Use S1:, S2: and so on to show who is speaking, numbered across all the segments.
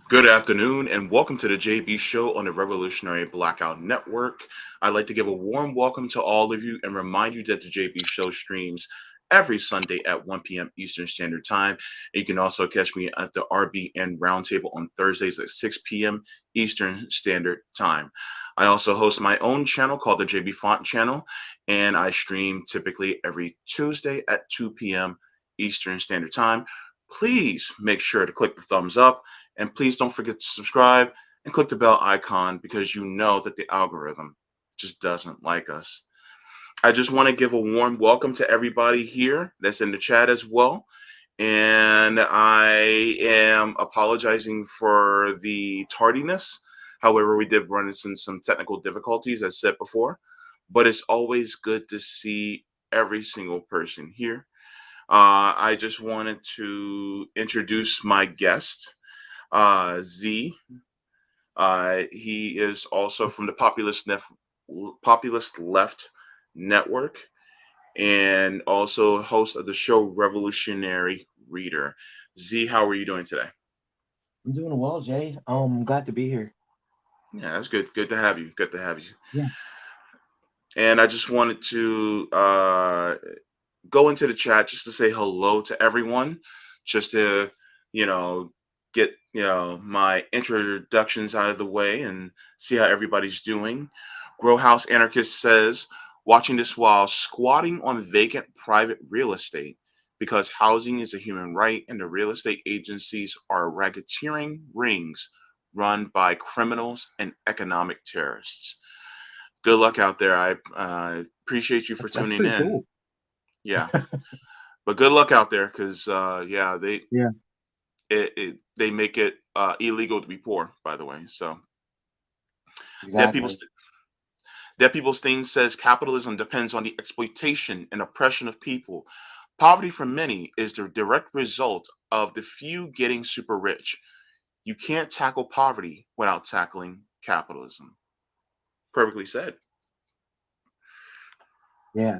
S1: Good afternoon, and welcome to the JB Show on the Revolutionary Blackout Network. I'd like to give a warm welcome to all of you and remind you that the JB Show streams every Sunday at 1 p.m. Eastern Standard Time. You can also catch me at the RBN Roundtable on Thursdays at 6 p.m. Eastern Standard Time. I also host my own channel called the JB Font Channel, and I stream typically every Tuesday at 2 p.m. Eastern Standard Time. Please make sure to click the thumbs up and please don't forget to subscribe and click the bell icon because you know that the algorithm just doesn't like us. I just want to give a warm welcome to everybody here that's in the chat as well. And I am apologizing for the tardiness. However, we did run into some technical difficulties, as said before, but it's always good to see every single person here. I just wanted to introduce my guest, Z. He is also from the Populist Left Network and also host of the show Revolutionary Reader. Z, how are you doing today?
S2: I'm doing well, Jay. Glad to be here.
S1: Yeah, that's good. Good to have you. Good to have you.
S2: Yeah.
S1: And I just wanted to go into the chat just to say hello to everyone, just to, you know, get, my introductions out of the way and see how everybody's doing. Grow House Anarchist says, watching this while squatting on vacant private real estate because housing is a human right and the real estate agencies are racketeering rings run by criminals and economic terrorists. Good luck out there. I appreciate you for
S2: That's
S1: tuning
S2: pretty
S1: in.
S2: cool.
S1: Yeah, but good luck out there because yeah,
S2: Yeah,
S1: they make it illegal to be poor. By the way, so dead people
S2: exactly.
S1: Dead People's Thing says capitalism depends on the exploitation and oppression of people. Poverty for many is the direct result of the few getting super rich. You can't tackle poverty without tackling capitalism. Perfectly said.
S2: Yeah,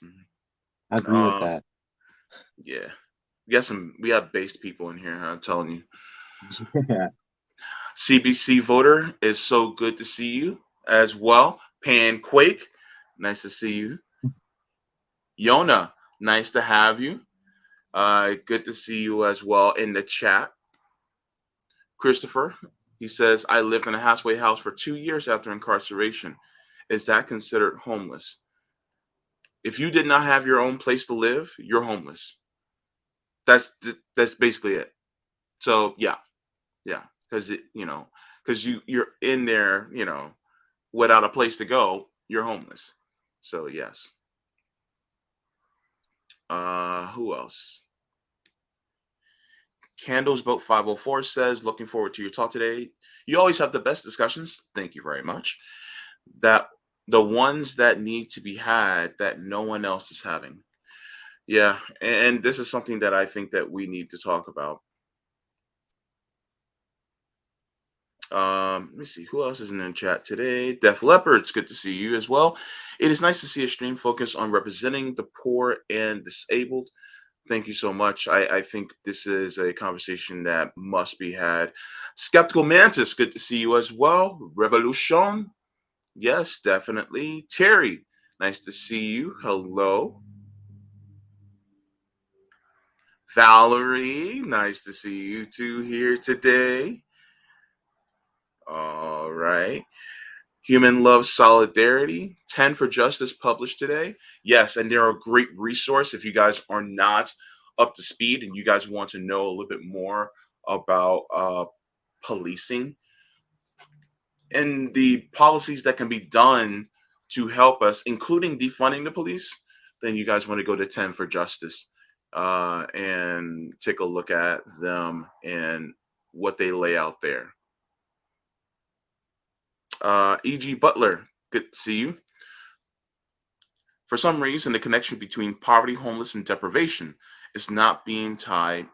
S1: Mhm.
S2: I agree with
S1: Uh,
S2: that.
S1: yeah, we have based people in here. I'm telling you.
S2: Yeah,
S1: CBC voter is so good to see you as well. Panquake, nice to see you. Yona, nice to have you. Good to see you as well in the chat. Christopher, he says, I lived in a halfway house for 2 years after incarceration. Is that considered homeless? If you did not have your own place to live, you're homeless. That's basically it. So yeah, because because you're in there, without a place to go, you're homeless. So yes. Who else? Candles Boat 504 says, looking forward to your talk today. You always have the best discussions. Thank you very much. That the ones that need to be had that no one else is having. Yeah, and this is something that I think that we need to talk about. Let me see who else is in the chat today. Def Leopard, it's good to see you as well. It is nice to see a stream focus on representing the poor and disabled. Thank you so much. I think this is a conversation that must be had. Skeptical Mantis, good to see you as well. Revolution, yes, definitely. Terry, nice to see you. Hello. Valerie, nice to see you two here today. All right. Human Love Solidarity, 10 for Justice published today. Yes, and they're a great resource if you guys are not up to speed and you guys want to know a little bit more about policing and the policies that can be done to help us, including defunding the police. Then you guys want to go to 10 for Justice and take a look at them and what they lay out there. E.G. Butler, good to see you. For some reason, the connection between poverty, homeless, and deprivation is not being tied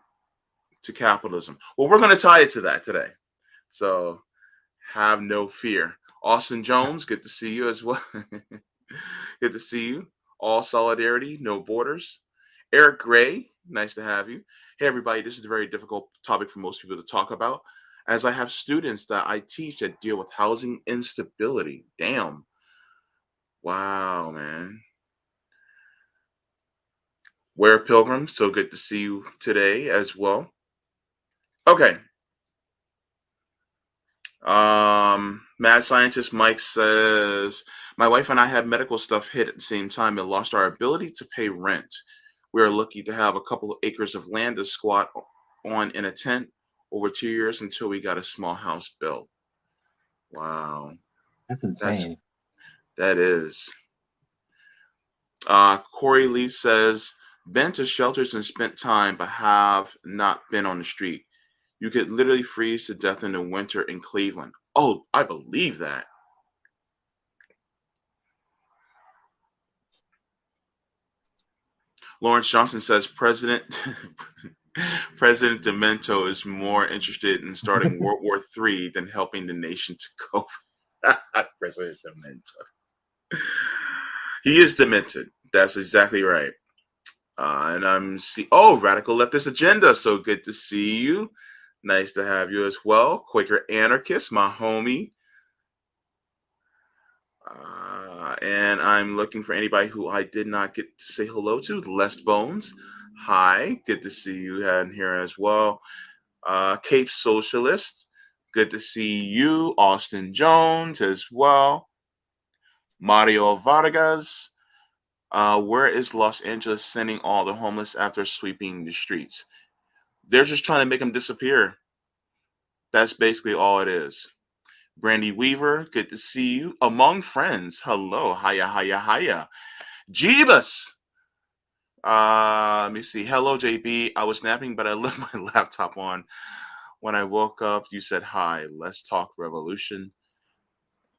S1: to capitalism. Well, we're going to tie it to that today. So have no fear. Austin Jones, good to see you as well. Good to see you. All solidarity, no borders. Eric Gray, nice to have you. Hey, everybody, this is a very difficult topic for most people to talk about. as I have students that I teach that deal with housing instability. Damn. Wow, man. Where Pilgrim, so good to see you today as well. Okay. Mad scientist Mike says, my wife and I had medical stuff hit at the same time and lost our ability to pay rent. We are lucky to have a couple of acres of land to squat on in a tent over 2 years until we got a small house built. Wow.
S2: That's
S1: That's
S2: insane.
S1: that is. Corey Lee says, been to shelters and spent time, but have not been on the street. You could literally freeze to death in the winter in Cleveland. Oh, I believe that. Lawrence Johnson says President Demento is more interested in starting World War III than helping the nation to cope. President Demento. He is demented. That's exactly right. And I'm radical leftist agenda. So good to see you. Nice to have you as well. Quaker anarchist, my homie. And I'm looking for anybody who I did not get to say hello to. Les Bones. Hi. Good to see you in here as well. Cape Socialist. Good to see you. Austin Jones as well. Mario Vargas. Where is Los Angeles sending all the homeless after sweeping the streets? They're just trying to make them disappear. That's basically all it is. Brandy Weaver, good to see you. Among friends, hello, hiya, hiya, hiya. Jeebus. Let me see. Hello, JB. I was napping, but I left my laptop on. When I woke up, you said hi. Let's talk revolution.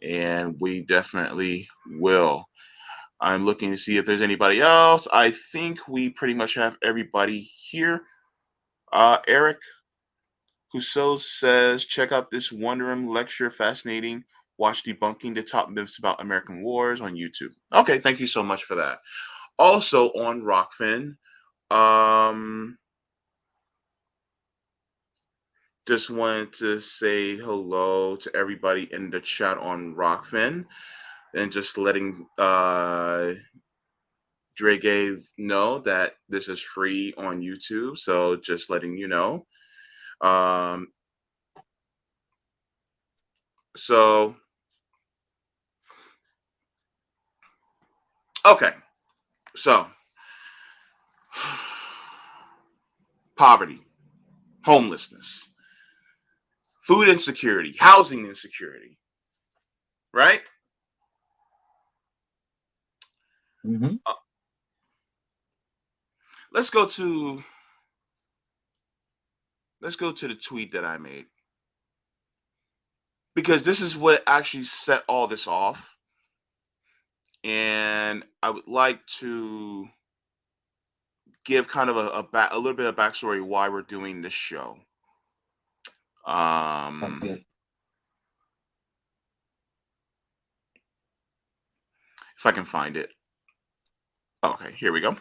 S1: And we definitely will. I'm looking to see if there's anybody else. I think we pretty much have everybody here. Eric Husseau says, check out this Wondering lecture, fascinating. Watch debunking the top myths about American wars on YouTube. Okay, thank you so much for that. Also on Rockfin, just wanted to say hello to everybody in the chat on Rockfin and just letting Drege know that this is free on YouTube. So just letting you know. So, okay. So, poverty, homelessness, food insecurity, housing insecurity, right?
S2: Mm-hmm.
S1: Let's go to the tweet that I made because this is what actually set all this off, and I would like to give kind of a little bit of backstory why we're doing this show.
S2: Sounds good.
S1: If I can find it. Okay, here we go.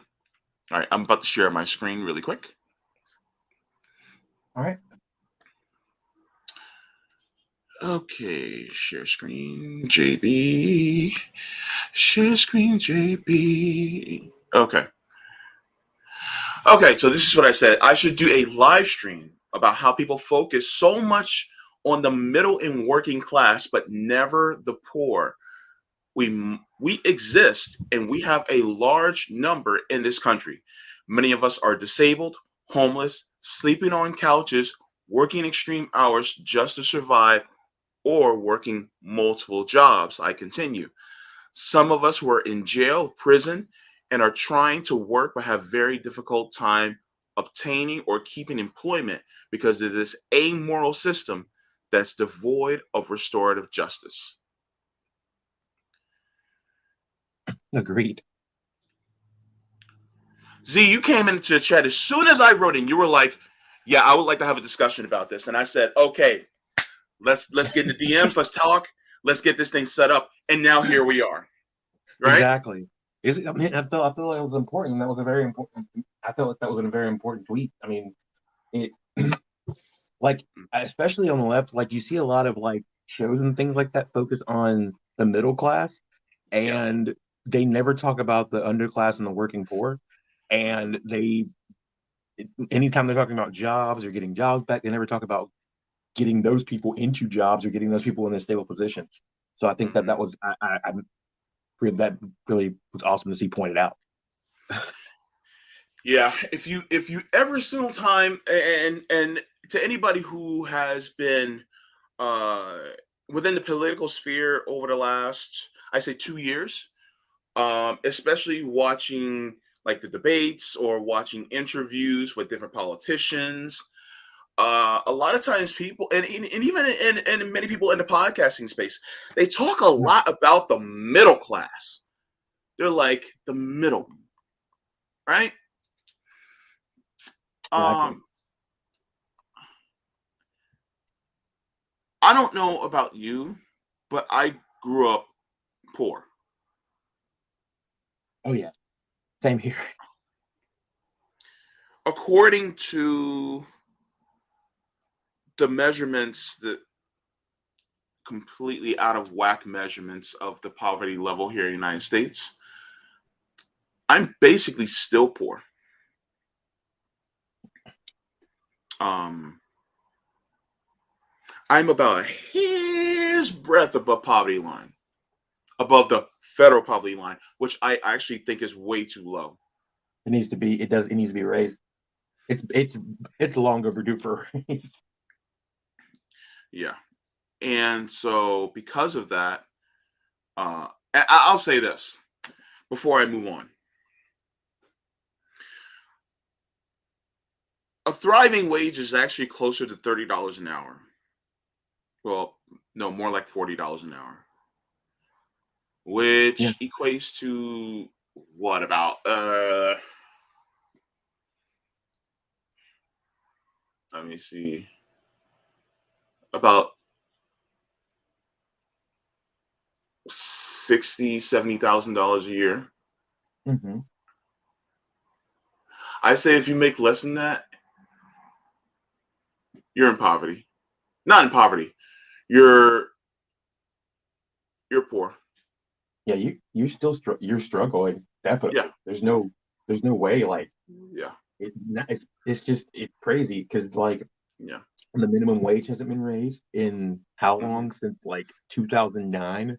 S1: All right, I'm about to share my screen really quick.
S2: All right.
S1: Okay, share screen, JB. Share screen, JB. Okay. Okay, so this is what I said. I should do a live stream about how people focus so much on the middle and working class, but never the poor. We exist, and we have a large number in this country. Many of us are disabled, homeless, sleeping on couches, working extreme hours just to survive, or working multiple jobs. I continue. Some of us were in jail, prison, and are trying to work but have very difficult time obtaining or keeping employment because of this amoral system that's devoid of restorative justice.
S2: Agreed.
S1: Z, you came into the chat as soon as I wrote in. You were like, "Yeah, I would like to have a discussion about this," and I said, "Okay, let's get in the DMs, let's talk, let's get this thing set up." And now here we are, right?
S2: Exactly. I mean, I feel like it was important. That was a very important. I felt like that was a very important tweet. I mean, it like especially on the left, like you see a lot of like shows and things like that focus on the middle class,
S1: Yeah.
S2: and they never talk about the underclass and the working poor. And they, anytime they're talking about jobs or getting jobs back, they never talk about getting those people into jobs or getting those people in their stable positions. So I think that
S1: Mhm.
S2: that was I'm that really was awesome to see pointed out.
S1: Yeah, if you every single time, and to anybody who has been uh within the political sphere over the last, I say, 2 years, especially watching like the debates or watching interviews with different politicians. A lot of times people, and even and many people in the podcasting space, they talk a lot about the middle class. They're like the middle, right?
S2: Exactly.
S1: um I don't know about you, but I grew up poor.
S2: Oh yeah, same here.
S1: According to the measurements, that completely out of whack measurements of the poverty level here in the United States, I'm basically still poor. Um, I'm about a hair's breadth above poverty line, above the federal poverty line, which I actually think is way too low.
S2: It needs to be. It does. It needs to be raised. It's it's long overdue for a raise.
S1: Yeah. And so because of that, I'll say this before I move on. A thriving wage is actually closer to $30 an hour. Well, no, more like $40 an hour,
S2: Yeah.
S1: which equates to what, about let me see, about 60, $70,000 a year.
S2: Hmm.
S1: I say if you make less than that, you're in poverty. Not in poverty. You're you're poor.
S2: Yeah. You still you're struggling
S1: Yeah.
S2: definitely. There's no way like
S1: Yeah.
S2: it's just it's crazy because like
S1: Yeah.
S2: the minimum wage hasn't been raised in how
S1: Hmm.
S2: long, since like 2009,
S1: Hmm.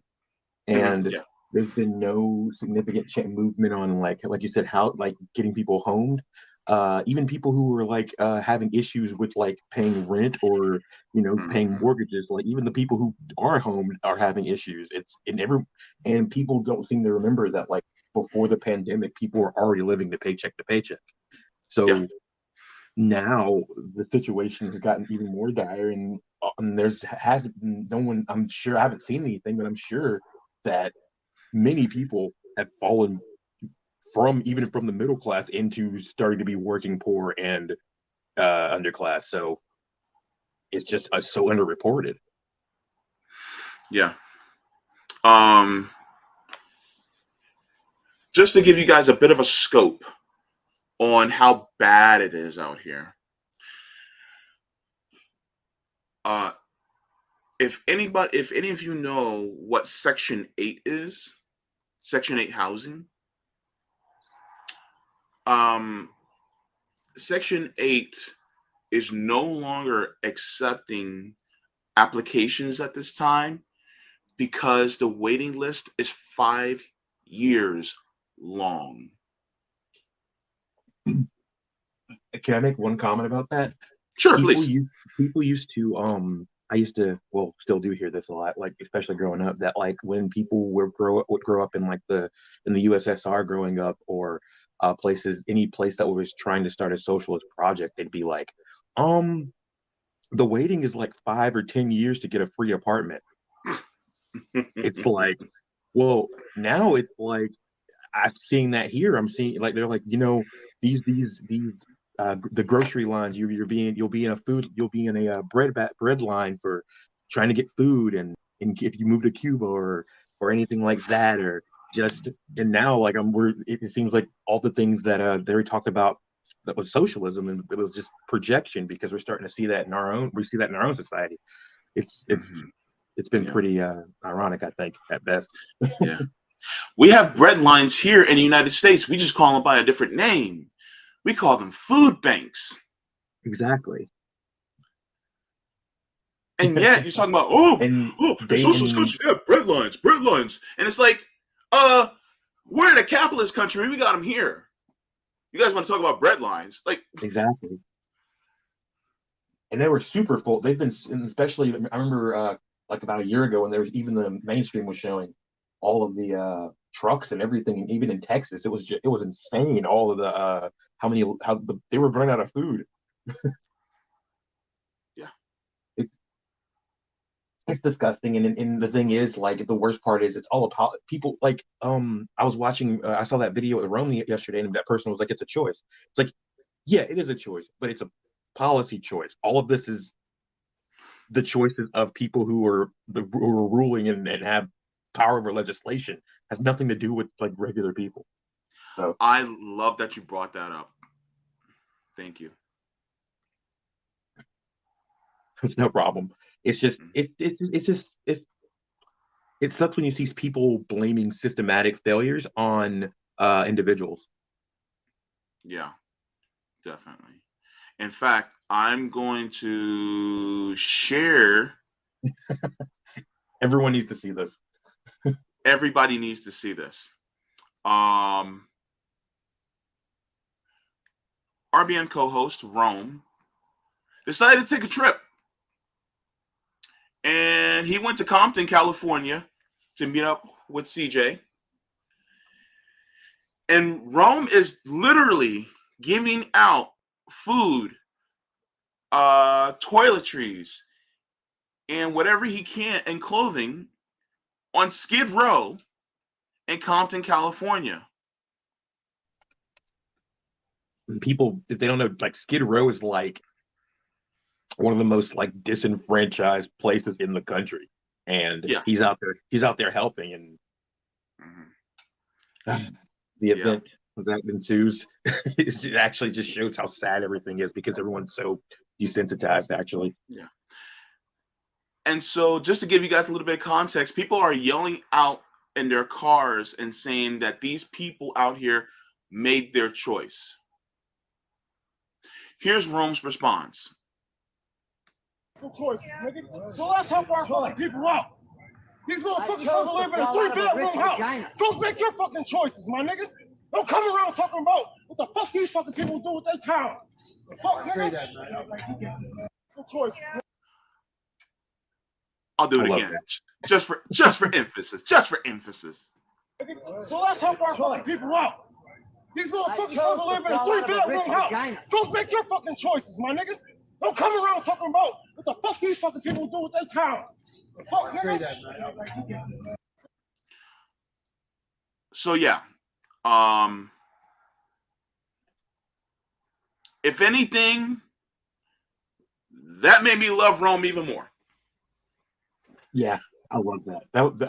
S2: and
S1: Yeah.
S2: there's been no significant movement on like you said, how like getting people homed. Even people who were like having issues with like paying rent or paying
S1: Hmm.
S2: mortgages, like even the people who are homed are having issues. It's in every And people don't seem to remember that like before the pandemic people were already living to paycheck.
S1: Yeah.
S2: So now the situation has gotten even more dire, and there's hasn't been no one. I'm sure I haven't seen anything, but I'm sure that many people have fallen from even from the middle class into starting to be working poor and underclass. So it's just so underreported.
S1: Yeah. Um, just to give you guys a bit of a scope on how bad it is out here. Uh, if any of you know what Section 8 is, Section 8 housing, um, Section 8 is no longer accepting applications at this time because the waiting list is 5 years long.
S2: Can I make one comment about that?
S1: Sure,
S2: people
S1: please.
S2: used People used to I used to, well, still do hear this a lot, like especially growing up, that like when people would grow up in like the USSR growing up, or any place that was trying to start a socialist project, they'd be like, um the waiting is like 5 or 10 years to get a free apartment. It's like, well, now it's like I'm seeing that here. I'm seeing like they're like, these the grocery lines. You'll be in a bread line for trying to get food, and if you move to Cuba or anything like that, or just and now like it seems like all the things that they talked about that was socialism, and it was just projection because we're starting to see that in our own. We see that in our own society. It's it's
S1: Mhm.
S2: it's been
S1: Yeah.
S2: pretty ironic, I think, at best.
S1: Yeah. We have bread lines here in the United States. We just call them by a different name. We call them food banks.
S2: Exactly.
S1: And yet you're talking about, oh,
S2: And
S1: oh, in
S2: they
S1: socialist
S2: and
S1: countries, they have bread lines, bread lines. And it's like, uh, we're in a capitalist country. We got them here. You guys want to talk about bread lines? Like,
S2: exactly. And they were super full. They've been, especially I remember like about a year ago when there was even the mainstream was showing all of the trucks and everything, and even in Texas, it was insane. All of the they were running out of food.
S1: yeah,
S2: It, it's disgusting, and the thing is, like the worst part is, it's all about people. Like I was watching, I saw that video at Rome yesterday, and that person was like, "It's a choice." It's like, yeah, it is a choice, but it's a policy choice. All of this is the choices of people who are ruling and have power over legislation. Has nothing to do with like regular people. So
S1: I love that you brought that up. Thank you.
S2: it's no problem. It's just
S1: Mhm.
S2: it sucks when you see people blaming systematic failures on individuals.
S1: Yeah, definitely. In fact, I'm going to share.
S2: Everyone needs to see this.
S1: Everybody needs to see this. Um, RBN co-host Rome decided to take a trip, and he went to Compton, California, to meet up with CJ. And Rome is literally giving out food, toiletries, and whatever he can, and clothing on Skid Row in Compton, California.
S2: People, if they don't know, like Skid Row is like one of the most like disenfranchised places in the country, and
S1: Yeah.
S2: he's out there helping, and
S1: Mhm.
S2: the
S1: Yeah.
S2: event that ensues it actually just shows how sad everything is because everyone's so desensitized actually.
S1: Yeah. And so, just to give you guys a little bit of context, people are yelling out in their cars and saying that these people out here made their choice. Here's Rome's response.
S3: Choices, nigga. So let's help our fucking people out. These motherfuckers supposed to live in a 3-bedroom house. Go make your fucking choices, my nigga. Don't come around talking about what the fuck these fucking people do with their time. The fuck, nigga. Choices.
S1: I'll do
S2: I
S1: it
S2: love
S1: again,
S2: that.
S1: just for emphasis, just for emphasis.
S3: So let's help our fucking people out. These motherfuckers supposed to live in a 3-bedroom house. Go make your fucking choices, my nigga. Don't come around talking about what the fuck these fucking people do with their time. The fuck, nigga.
S1: So yeah, if anything, that made me love Rome even more.
S2: Yeah, I love that.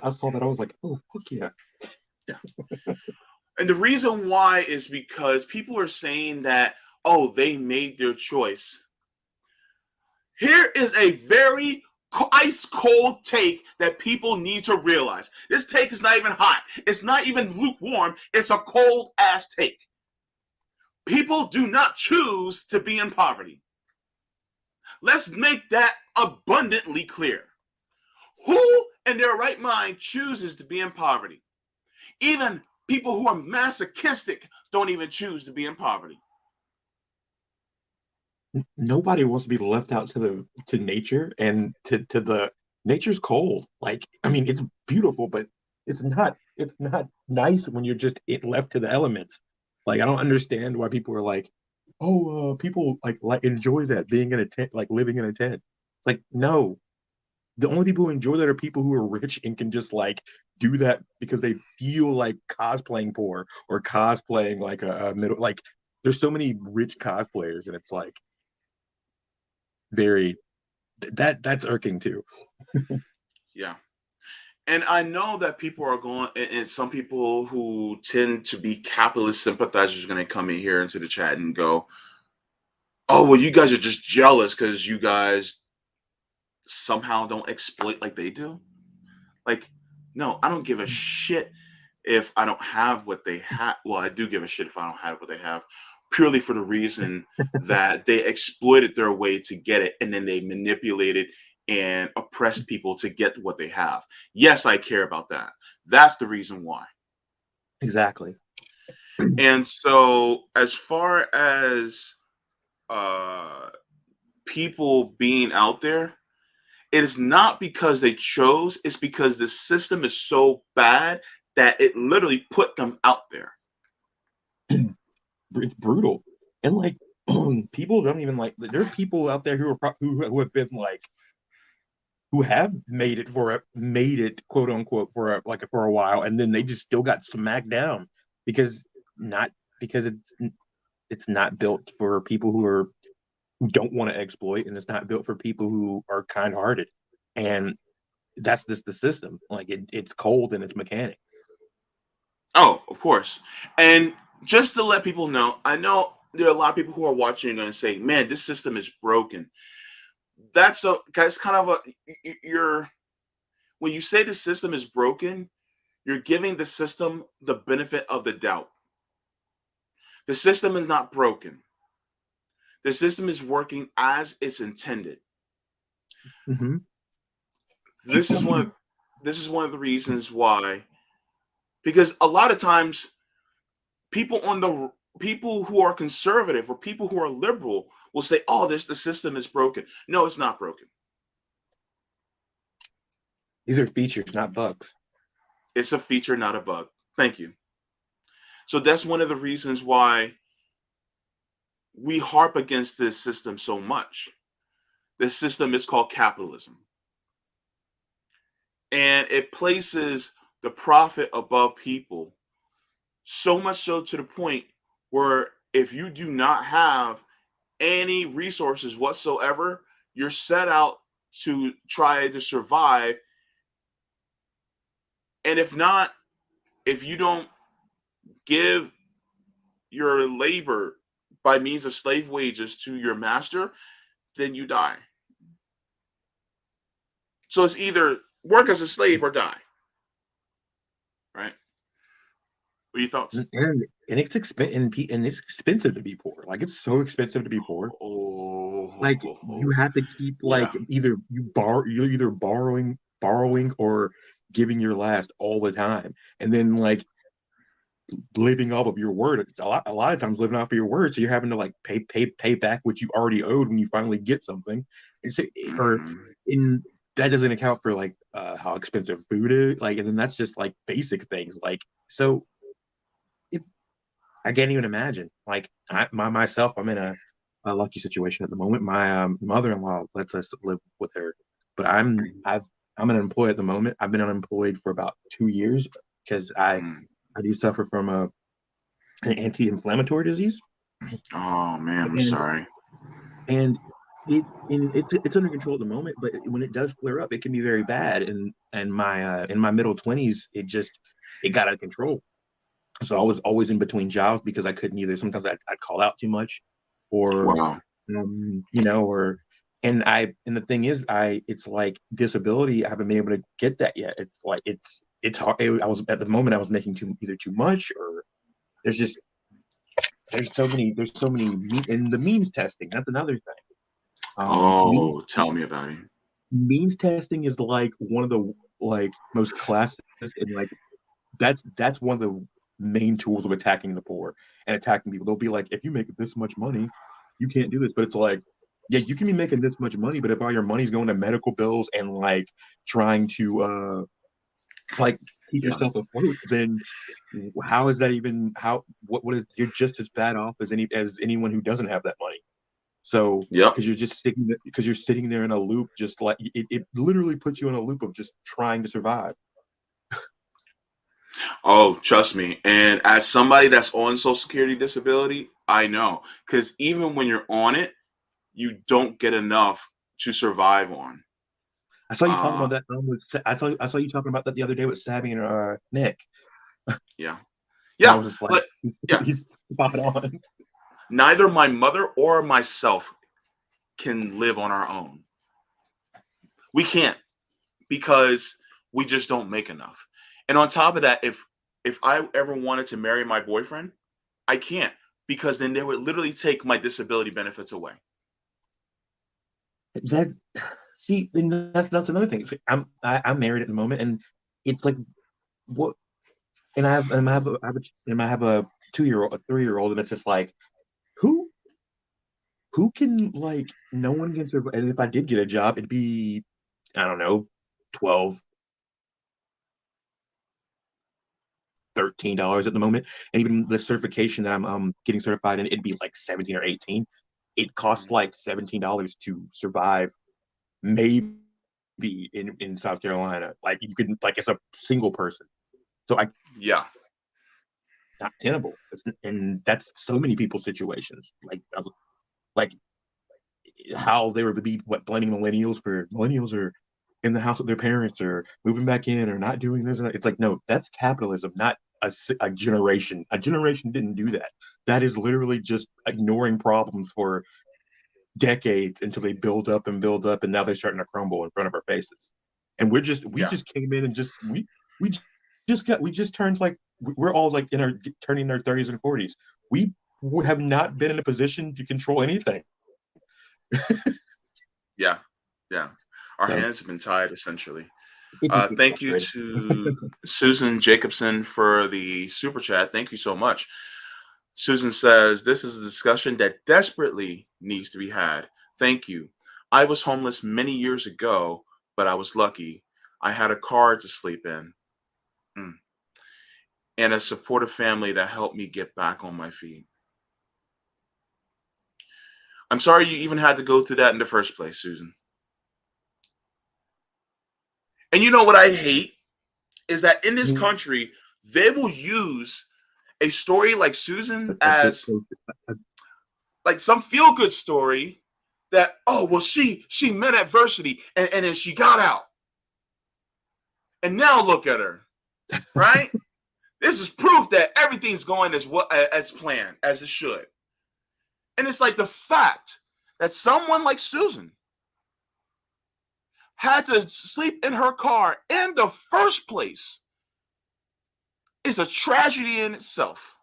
S2: I saw that, I was like, oh fuck yeah.
S1: Yeah. And the reason why is because people are saying that, oh, they made their choice. Here is a very ice cold take that people need to realize. This take is not even hot. It's not even lukewarm. It's a cold ass take. People do not choose to be in poverty. Let's make that abundantly clear. Who in their right mind chooses to be in poverty? Even people who are masochistic don't even choose to be in poverty.
S2: Nobody wants to be left out to nature and to the nature's cold. Like, I mean, it's beautiful, but it's not nice when you're just left to the elements. Like, I don't understand why people are like, oh, people like enjoy that being in a tent, like living in a tent. It's like, no, the only people who enjoy that are people who are rich and can just like do that because they feel like cosplaying poor or cosplaying like a middle. Like, there's so many rich cosplayers, and it's like very that's irking too.
S1: Yeah. And I know that people are going, and some people who tend to be capitalist sympathizers are going to come in here into the chat and go, "Oh, well, you guys are just jealous because you guys somehow don't exploit like they do." Like, no, I don't give a shit if I don't have what they have. Well, I do give a shit if I don't have what they have, purely for the reason that they exploited their way to get it, and then they manipulated and oppressed people to get what they have. Yes, I care about that. That's the reason why.
S2: Exactly.
S1: And so, as far as uh, people being out there, it is not because they chose, it's because the system is so bad that it literally put them out there.
S2: It's brutal, and like people don't even like. There's people out there who are who have been like who have made it quote unquote for a while, and then they just still got smacked down because not because it's not built for people who don't want to exploit, and it's not built for people who are kind-hearted, and that's just the system. Like it's cold and it's mechanic.
S1: Oh, of course. And just to let people know, I know there are a lot of people who are watching and going to say, "Man, this system is broken." That's kind of you're when you say the system is broken, you're giving the system the benefit of the doubt. The system is not broken. The system is working as it's intended.
S2: Mm-hmm.
S1: This is one of the reasons why, because a lot of times people who are conservative or people who are liberal will say, "Oh, the system is broken." No, it's not broken.
S2: These are features, not bugs.
S1: It's a feature, not a bug. Thank you. So that's one of the reasons why we harp against this system so much. This system is called capitalism. And it places the profit above people, so much so to the point where if you do not have any resources whatsoever, you're set out to try to survive. And if you don't give your labor by means of slave wages to your master, then you die. So it's either work as a slave or die. Right? What are your thoughts?
S2: And it's it's expensive to be poor. Like it's so expensive to be poor. Like you have to keep
S1: yeah.
S2: you're either borrowing or giving your last all the time, and then like living off of your word. A lot of times living off of your word, so you're having to like pay back what you already owed when you finally get something. Or in that doesn't account for like how expensive food is. Like, and then that's just like basic things. Like so. I can't even imagine. Like myself, I'm in a lucky situation at the moment. My mother-in-law lets us live with her, but I'm unemployed at the moment. I've been unemployed for about 2 years because I do suffer from an anti-inflammatory disease.
S1: Oh man, I'm
S2: and
S1: sorry.
S2: and it's under control at the moment, but when it does flare up, it can be very bad. And my in my middle 20s, it got out of control. So I was always in between jobs because I couldn't either. Sometimes I'd call out too much, or
S1: Wow.
S2: and the thing is, it's like disability. I haven't been able to get that yet. It's like it's hard. I was at the moment I was making either too much, or there's just there's so many and the means testing. That's another thing.
S1: Tell me about it.
S2: Means testing is like one of the like most classic, and like that's one of the main tools of attacking the poor and attacking people. They'll be like, if you make this much money, you can't do this. But it's like, yeah, you can be making this much money, but if all your money's going to medical bills and like trying to like keep
S1: Yeah.
S2: yourself afloat, then how is that even what is you're just as bad off as anyone who doesn't have that money. So
S1: Yep.
S2: because you're sitting there in a loop, just like it literally puts you in a loop of just trying to survive.
S1: Oh, trust me. And as somebody that's on Social Security disability, I know. Because even when you're on it, you don't get enough to survive on.
S2: I saw you talking
S1: Uh,
S2: about that. I saw you talking about that the other day with Sabby and Nick,
S1: yeah,
S2: and I
S1: yeah,
S2: was just like,
S1: but yeah,
S2: he's popping on.
S1: neither my mother or myself can live on our own. We can't because we just don't make enough. And on top of that, if I ever wanted to marry my boyfriend, I can't because then they would literally take my disability benefits away.
S2: That see, and that's another thing. It's like, I'm married at the moment, and it's like what, and I have a 2-year-old, a 3-year-old, and it's just like who can like no one can survive. And if I did get a job, it'd be I don't know, 12, $13 at the moment, and even the certification that I'm getting certified in, it'd be like 17 or 18. It costs
S1: Mhm.
S2: like $17 to survive, maybe in South Carolina. Like you could like it's a single person. So I
S1: Yeah,
S2: not tenable. And that's so many people's situations. Like how they would be blaming millennials are in the house with their parents or moving back in or not doing this. It's like no, that's capitalism, not a generation. A generation didn't do that. That is literally just ignoring problems for decades until they build up, and now they're starting to crumble in front of our faces. And we
S1: yeah,
S2: just came in and we we just turned like we're all like in our turning our 30s and 40s. We have not been in a position to control anything.
S1: yeah, yeah. Our
S2: So
S1: hands have been tied essentially.
S2: 50
S1: Thank you
S2: already.
S1: to Susan Jacobson for the super chat. Thank you so much. Susan says, this is a discussion that desperately needs to be had. Thank you. I was homeless many years ago, but I was lucky. I had a car to sleep in and a supportive family that helped me get back on my feet. I'm sorry you even had to go through that in the first place, Susan. And you know what I hate is that in this country, they will use a story like Susan as like some feel good story that, oh, well, she met adversity and then she got out. And now look at her, right? This is proof that everything's going as planned, as it should. And it's like the fact that someone like Susan had to sleep in her car in the first place is a tragedy in itself.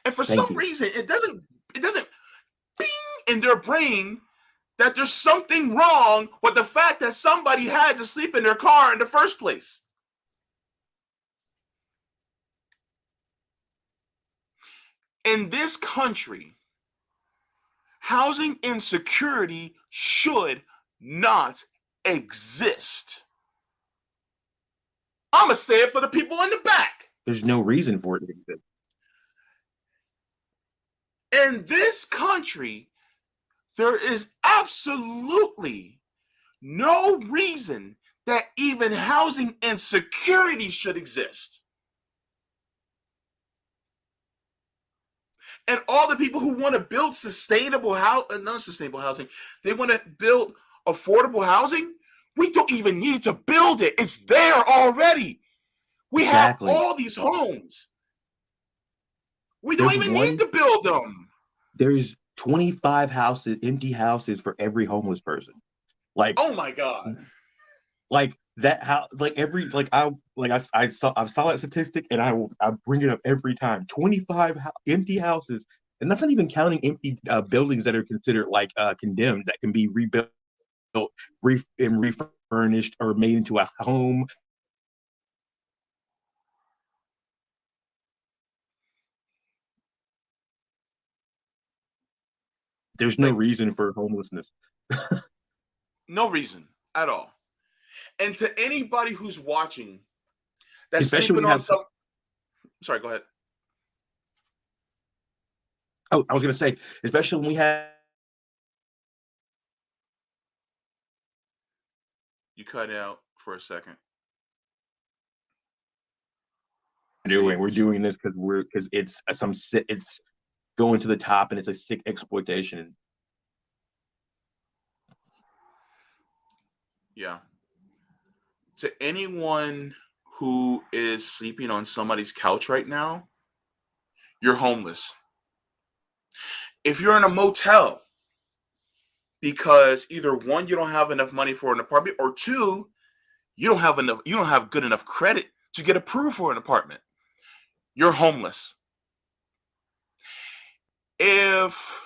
S1: And for
S2: Thank
S1: some
S2: you.
S1: reason, it doesn't bing in their brain that there's something wrong with the fact that somebody had to sleep in their car in the first place. In this country, housing insecurity should not exist. I'm going to say it for the people in the back.
S2: There's no reason for it to exist.
S1: In this country, there is absolutely no reason that even housing insecurity should exist. And all the people who want to build sustainable non-sustainable housing, they want to build affordable housing. We don't even need to build it. It's there already. We have
S2: Exactly.
S1: all these homes. We don't
S2: There's
S1: even need
S2: one
S1: to build them.
S2: there's 25 empty houses for every homeless person. Like
S1: Oh my God.
S2: that how like every I saw that statistic, and I bring it up every time. 25 empty houses, and that's not even counting empty buildings that are considered like condemned that can be rebuilt, and refurnished or made into a home. There's no
S1: Like,
S2: reason for homelessness.
S1: no reason at all. And to anybody who's watching that's
S2: Especially when
S1: sleeping
S2: you
S1: on
S2: have
S1: some. Sorry, go ahead.
S2: oh, I was gonna say, especially when we have
S1: You cut out for a second.
S2: doing we're doing this because it's it's going to the top, and it's a sick exploitation.
S1: Yeah. To anyone who is sleeping on somebody's couch right now, you're homeless. If you're in a motel because either one, you don't have enough money for an apartment, or two, you don't have good enough credit to get approved for an apartment, you're homeless. If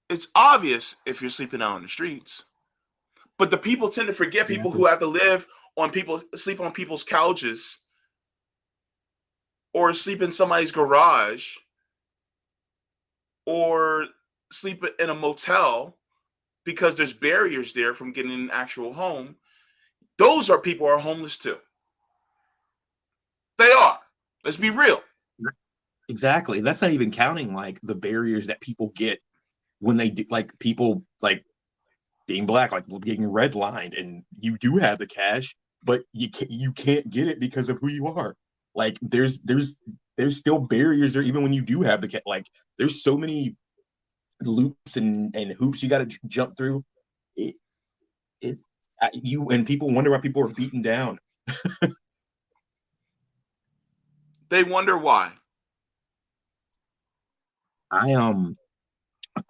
S1: it's obvious if you're sleeping out on the streets, but the people tend to forget people
S2: Exactly.
S1: who have to live on people sleep on people's couches or sleep in somebody's garage or sleep in a motel because there's barriers there from getting an actual home. Those are people who are homeless too. They are. Let's be real.
S2: Exactly. That's not even counting like the barriers that people get when they do, like people like being black, like getting redlined, and you do have the cash, but you can't get it because of who you are. Like there's still barriers there even when you do have the cash. Like there's so many loops and hoops you got to jump through. It, it you and people wonder why people are beaten down.
S1: They wonder why.
S2: I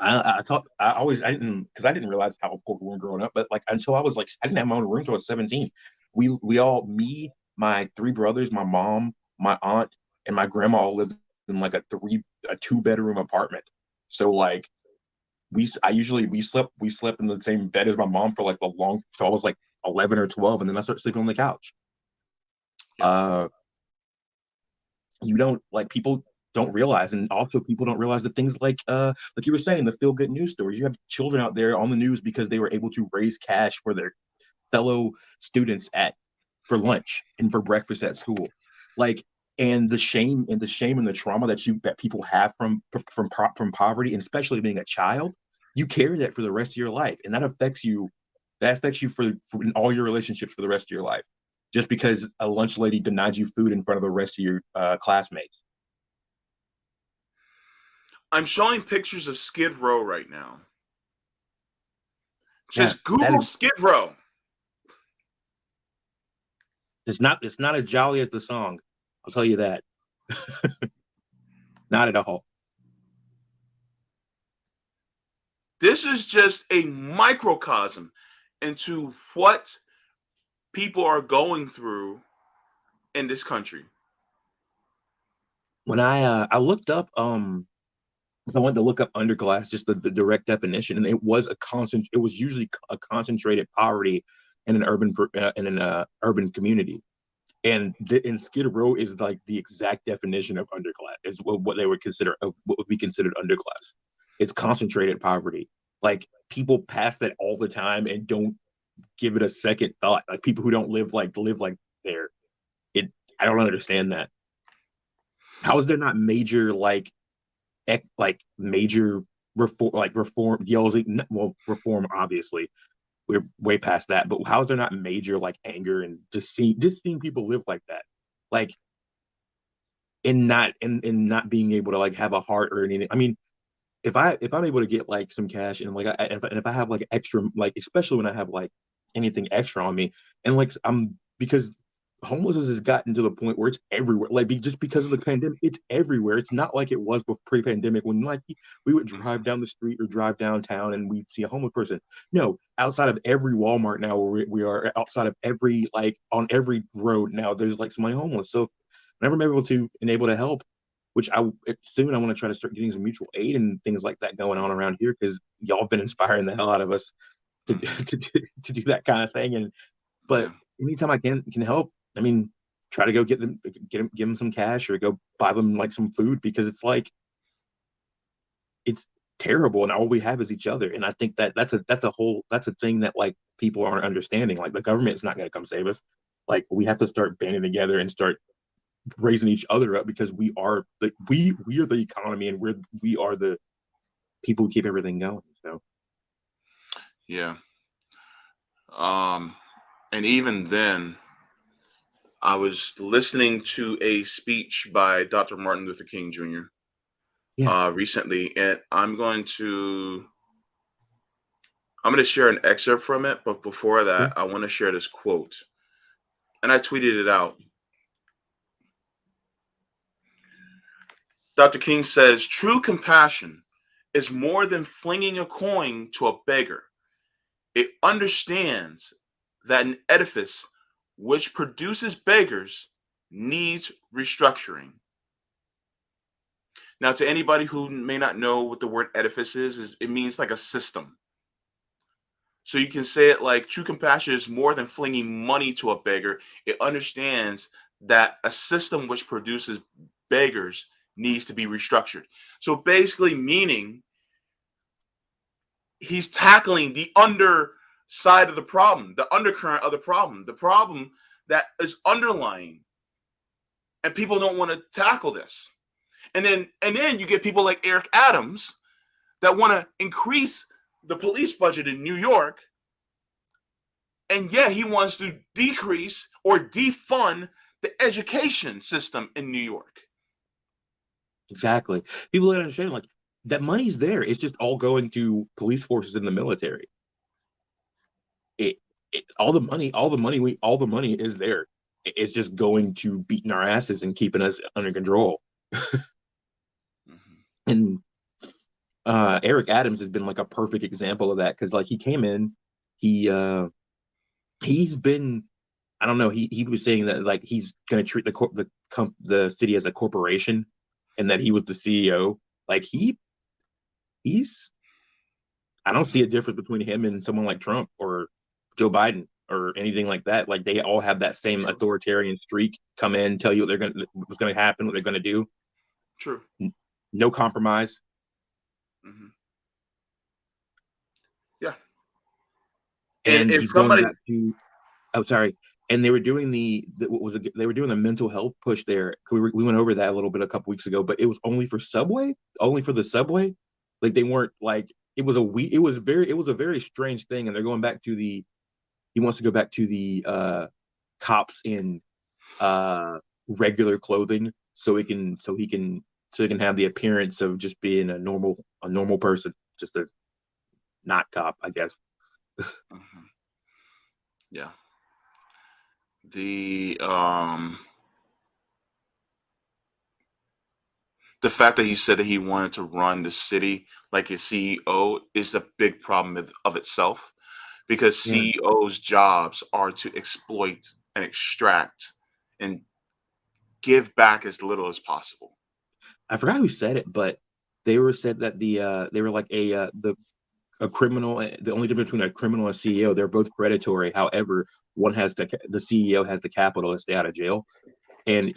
S2: I thought I always I didn't because I didn't realize how poor we were growing up, but like until I was like I didn't have my own room until I was 17. We all me, my three brothers, my mom, my aunt, and my grandma all lived in like a 2 bedroom apartment. So like I usually we slept in the same bed as my mom for like the long so I was like 11 or 12, and then I started sleeping on the couch.
S1: Yeah.
S2: Uh you don't like people don't realize, and also people don't realize that things like you were saying, the feel good news stories, you have children out there on the news because they were able to raise cash for their fellow students at for lunch and for breakfast at school, like, and the trauma that people have from poverty, and especially being a child, you carry that for the rest of your life, and that affects you for in all your relationships for the rest of your life, just because a lunch lady denied you food in front of the rest of your classmates.
S1: I'm showing pictures of Skid Row right now.
S2: Yeah,
S1: Just
S2: that
S1: Google
S2: is
S1: Skid Row.
S2: it's not as jolly as the song. I'll tell you that. Not at all.
S1: This is just a microcosm into what people are going through in this country.
S2: When I looked up because I wanted to look up underclass, just the direct definition, and it was usually a concentrated poverty in an urban community, and Skid Row is like the exact definition of underclass, is what they would consider what would be considered underclass. It's concentrated poverty. Like people pass that all the time and don't give it a second thought. Like people who don't live like there. It I don't understand that. How is there not major like major reform yells? Well, reform obviously we're way past that, but how is there not major like anger and just seeing people live like that, like, and not being able to like have a heart or anything. I mean, if I'm able to get like some cash, and like if I have like extra, like especially when I have like anything extra on me, and like I'm because homelessness has gotten to the point where it's everywhere. Like just because of the pandemic, it's everywhere. It's not like it was pre-pandemic when like we would drive
S1: Mhm.
S2: down the street or drive downtown and we'd see a homeless person. No, outside of every Walmart now, where we are, outside of every like on every road now, there's like somebody homeless. So whenever I'm able to help, which soon I want to try to start getting some mutual aid and things like that going on around here, because y'all have been inspiring the hell out of us to
S1: Mhm.
S2: to do that kind of thing. And but
S1: Yeah.
S2: anytime I can help, I mean, try to go give them some cash or go buy them like some food, because it's like it's terrible and all we have is each other. And I think that's a thing that like people aren't understanding. Like the government is not going to come save us. Like we have to start banding together and start raising each other up, because we are the economy, and we are the people who keep everything going. So
S1: Yeah. Um, and even then, I was listening to a speech by Dr. Martin Luther King Jr.
S2: yeah,
S1: Recently, and I'm going to I'm going to share an excerpt from it, but before
S2: Sure.
S1: that, I want to share this quote. And I tweeted it out. Dr. King says, "True compassion is more than flinging a coin to a beggar. It understands that an edifice which produces beggars needs restructuring." Now, to anybody who may not know what the word edifice is it means like a system. So you can say it like true compassion is more than flinging money to a beggar. It understands that a system which produces beggars needs to be restructured. So basically, meaning he's tackling the underside of the problem, the undercurrent of the problem that is underlying, and people don't want to tackle this. And then you get people like Eric Adams that want to increase the police budget in New York, and yet he wants to decrease or defund the education system in New York.
S2: Exactly. People don't understand like that money's there. It's just all going to police forces in the military. All the money is there. It's just going to beating our asses and keeping us under control. And Eric Adams has been like a perfect example of that because like he came in, he's been, I don't know, he was saying that like he's going to treat the city as a corporation, and that he was the CEO. Like he's I don't see a difference between him and someone like Trump or Joe Biden or anything like that. Like they all have that same authoritarian streak. Come in, tell you what's going to happen, what they're going to do.
S1: True.
S2: No compromise.
S1: Mm-hmm. Yeah.
S2: And
S1: if
S2: he's
S1: somebody,
S2: going back to. Oh, sorry. And they were doing they were doing the mental health push there. We went over that a little bit a couple weeks ago, but it was only for the subway. Like they weren't like it was a very strange thing. And they're going back to he wants to go back to the cops in regular clothing so he can have the appearance of just being a normal person, just a not cop, I guess.
S1: mm-hmm. Yeah. The fact that he said that he wanted to run the city like a CEO is a big problem of itself, because CEOs' jobs are to exploit and extract and give back as little as possible.
S2: I forgot who said it, but they said that they were like a criminal. The only difference between a criminal and a CEO, they're both predatory. However, one has the CEO has the capital to stay out of jail. And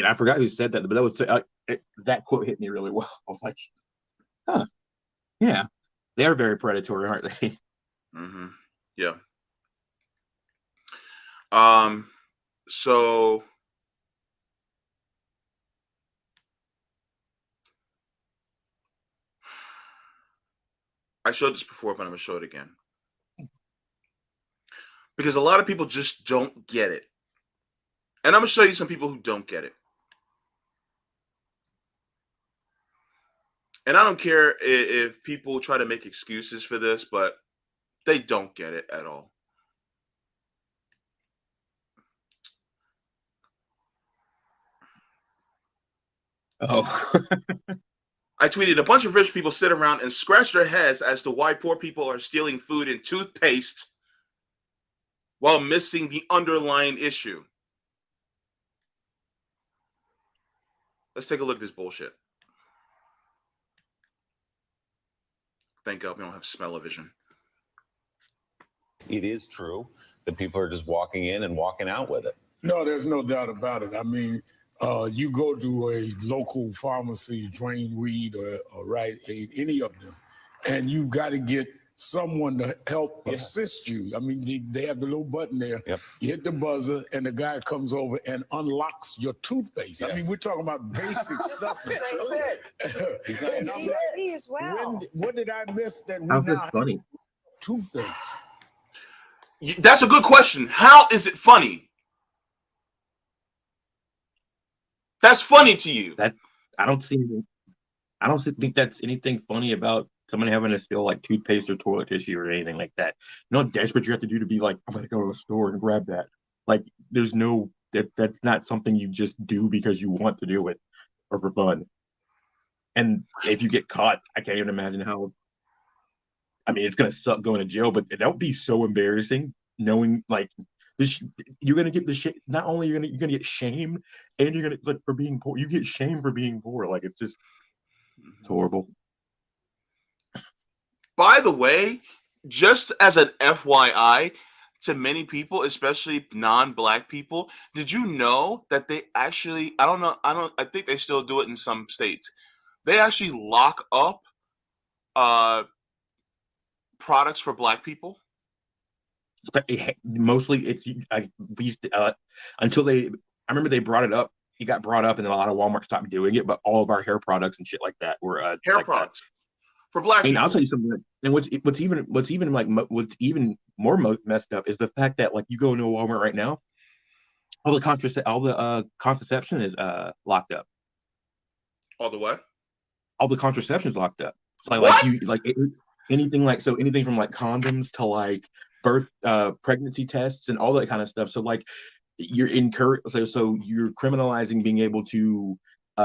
S2: I forgot who said that, but that was that quote hit me really well. I was like, huh, yeah, they're very predatory, aren't they?
S1: Mm-hmm. Yeah. So I showed this before, but I'm gonna show it again because a lot of people just don't get it, and I'm gonna show you some people who don't get it. And I don't care if people try to make excuses for this, but they don't get it at all.
S2: Oh.
S1: I tweeted, "A bunch of rich people sit around and scratch their heads as to why poor people are stealing food and toothpaste while missing the underlying issue." Let's take a look at this bullshit. Thank God we don't have smell-o-vision.
S4: It is true that people are just walking in and walking out with it.
S3: No, there's no doubt about it. I mean, you go to a local pharmacy, Drain Reed or Rite Aid, any of them, and you've got to get someone to help assist you. I mean, they have the little button there.
S4: Yep.
S3: You hit the buzzer, and the guy comes over and unlocks your toothpaste.
S4: Yes.
S3: I mean, we're talking about basic stuff.
S4: He's not
S3: And I'm
S4: sick.
S3: like,
S5: as well.
S3: what did I miss that we
S2: How's
S3: now
S2: this
S3: have
S2: funny?
S3: toothpaste?
S1: That's a good question. How is it funny? That's funny to you.
S2: I don't think that's anything funny about someone having to steal like toothpaste or toilet tissue or anything like that. You know how desperate you have to do to be like, I'm gonna go to a store and grab that. Like, there's no that's not something you just do because you want to do it or for fun. And if you get caught, I can't even imagine how. I mean, it's gonna suck going to jail, but that would be so embarrassing knowing like this. You're gonna get the shit. Not only you're gonna get shame, and you're gonna like for being poor. You get shame for being poor. Like it's horrible.
S1: By the way, just as an FYI to many people, especially non-black people, did you know that they actually, I think they still do it in some states. They actually lock up products for black people?
S2: Mostly it's we used to, until I remember they brought it up. It got brought up and then a lot of Walmart stopped doing it, but all of our hair products and shit like that were
S1: Hair
S2: like
S1: products. For black
S2: And
S1: people.
S2: I'll tell you something. And what's even more messed up is the fact that like you go into a Walmart right now, all the contraception is locked up.
S1: All the what?
S2: All the contraception is locked up. So
S1: What?
S2: Anything from like condoms to like birth pregnancy tests and all that kind of stuff. So like you're so you're criminalizing being able to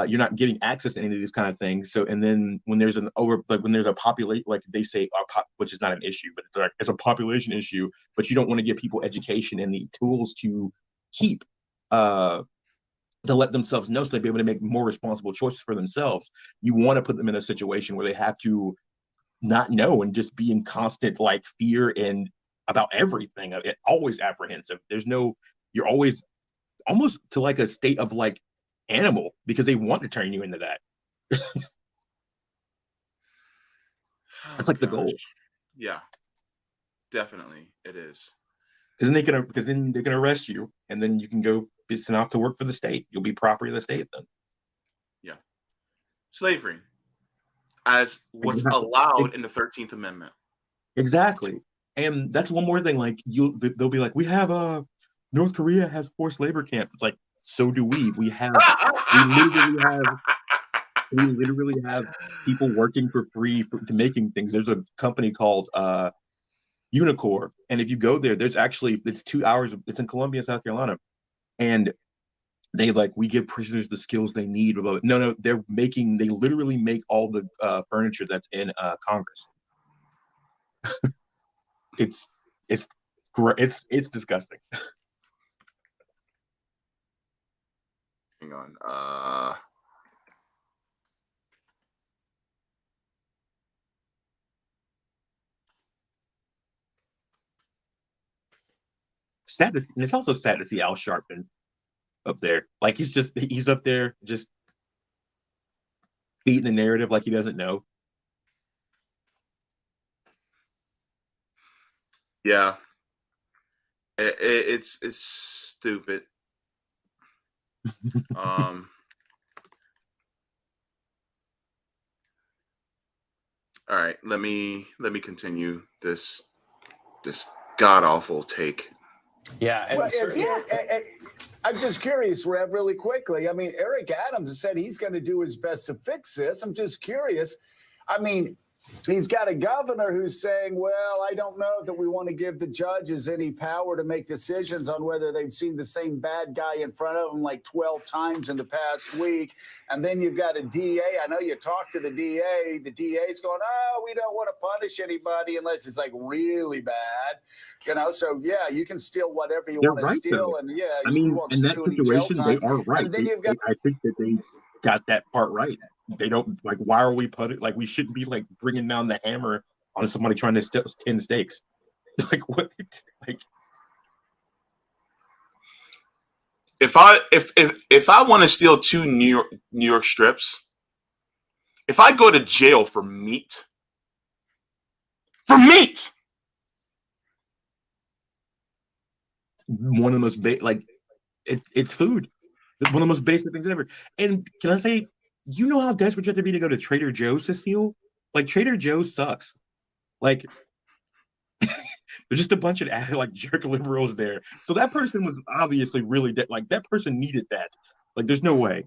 S2: you're not getting access to any of these kind of things. So, and then when there's when there's a population, like they say, which is not an issue, but it's a population issue, but you don't want to give people education and the tools to keep, to let themselves know so they'll be able to make more responsible choices for themselves. You want to put them in a situation where they have to not know and just be in constant like fear and about everything. Always apprehensive. You're always almost to like a state of like animal because they want to turn you into that. That's like the goal.
S1: Yeah, definitely it is.
S2: Because then they're gonna arrest you, and then you can go be sent off to work for the state. You'll be property of the state then.
S1: Yeah, slavery as what's allowed in the 13th Amendment.
S2: Exactly, and that's one more thing. Like they'll be like, we have North Korea has forced labor camps. It's like, so do we. We literally have people working for free to making things. There's a company called Unicore, and if you go there, it's 2 hours. It's in Columbia, South Carolina, and we give prisoners the skills they need. No, they literally make all the furniture that's in Congress. It's disgusting.
S1: Hang on.
S2: Sad and it's also sad to see Al Sharpton up there. Like he's up there just feeding the narrative like he doesn't know.
S1: Yeah. It's stupid. All right, let me continue this god awful take.
S5: Yeah, and
S6: Well, I'm just curious, Rev, really quickly. I mean, Eric Adams said he's going to do his best to fix this. I'm just curious. I mean, he's got a governor who's saying, well, I don't know that we want to give the judges any power to make decisions on whether they've seen the same bad guy in front of them like 12 times in the past week. And then you've got a DA. I know you talked to the DA. The DA's going, oh, we don't want to punish anybody unless it's like really bad. So, yeah, you can steal whatever you want to steal.
S2: Though.
S6: And, yeah,
S2: I mean,
S6: you won't
S2: in that
S6: do any jail
S2: situation,
S6: time.
S2: they are right.
S6: And then
S2: I think that they got that part right. They don't why are we we shouldn't be like bringing down the hammer on somebody trying to steal 10 steaks. What?
S1: If I want to steal 2 New York strips, if I go to jail for meat,
S2: one of the most it's food. It's one of the most basic things ever. And can I say, you know how desperate you have to be to go to Trader Joe's to steal? Like, Trader Joe's sucks. Like, there's just a bunch of jerk liberals there. So that person was obviously really that person needed that. Like, there's no way.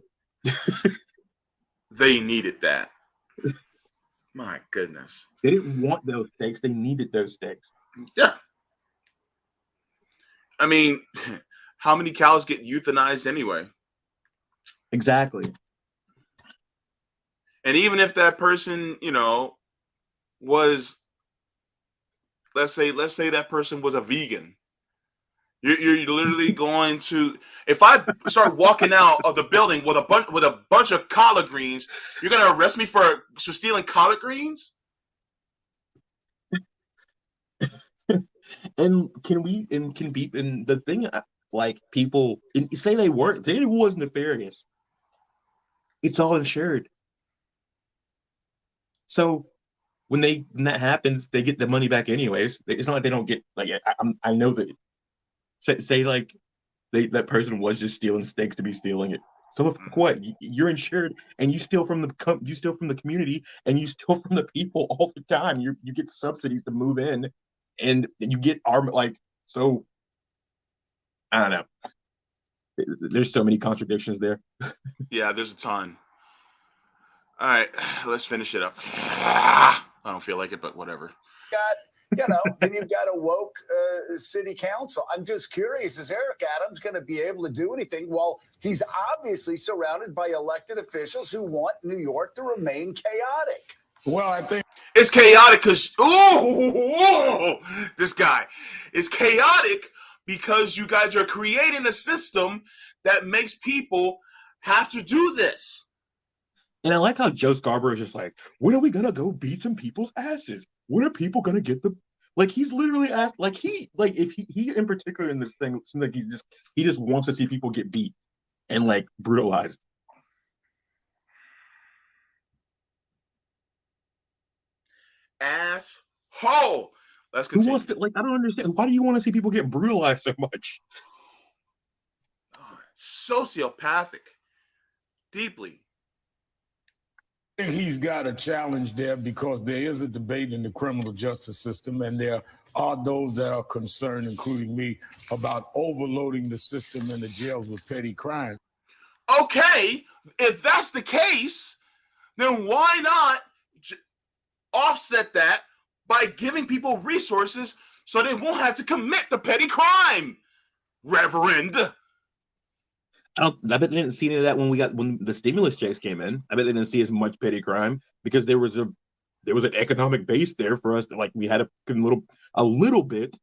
S1: They needed that. My goodness.
S2: They didn't want those stakes. They needed those stakes.
S1: Yeah. I mean, how many cows get euthanized anyway?
S2: Exactly.
S1: And even if that person, was, let's say that person was a vegan, you're literally going to, if I start walking out of the building with a bunch of collard greens, you're gonna arrest me for stealing collard greens?
S2: And can the thing, like, people say they weren't, they was nefarious. It's all insured. So when that happens, they get the money back anyways. It's not like they don't get, like, I know that, say like that person was just stealing steaks to be stealing it. So look, what, you're insured, and you steal from the community, and you steal from the people all the time. You get subsidies to move in, and you get so. I don't know. There's so many contradictions there.
S1: Yeah, there's a ton. All right, let's finish it up. I don't feel like it, but whatever.
S6: Then you've got a woke city council. I'm just curious, is Eric Adams going to be able to do anything? Well, he's obviously surrounded by elected officials who want New York to remain chaotic.
S3: Well, I think
S1: it's chaotic because this guy is chaotic because you guys are creating a system that makes people have to do this.
S2: And I like how Joe Scarborough is just like, when are we gonna go beat some people's asses? When are people gonna get he's literally asked, if he in particular in this thing, it seems like he just wants to see people get beat and brutalized.
S1: Asshole. Let's continue.
S2: Who wants to, I don't understand. Why do you want to see people get brutalized so much?
S1: Oh, sociopathic. Deeply.
S3: he's got a challenge there because there is a debate in the criminal justice system, and there are those that are concerned, including me, about overloading the system and the jails with petty crime.
S1: Okay, if that's the case, then why not offset that by giving people resources so they won't have to commit the petty crime, Reverend?
S2: I bet they didn't see any of that when the stimulus checks came in. I bet they didn't see as much petty crime because there was an economic base there for us. We had a little bit.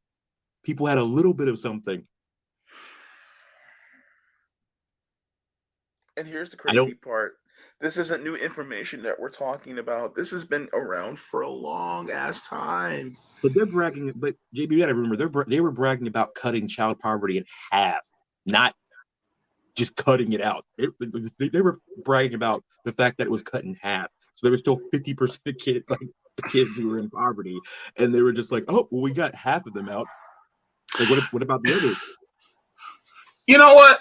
S2: People had a little bit of something.
S1: And here's the crazy part. This isn't new information that we're talking about. This has been around for a long ass time.
S2: But they're bragging. But JB, you got to remember, they were bragging about cutting child poverty in half, not just cutting it out. They were bragging about the fact that it was cut in half. So there was still 50% of kids who were in poverty, and they were just like, "Oh, well, we got half of them out. What about the others?"
S1: You know what?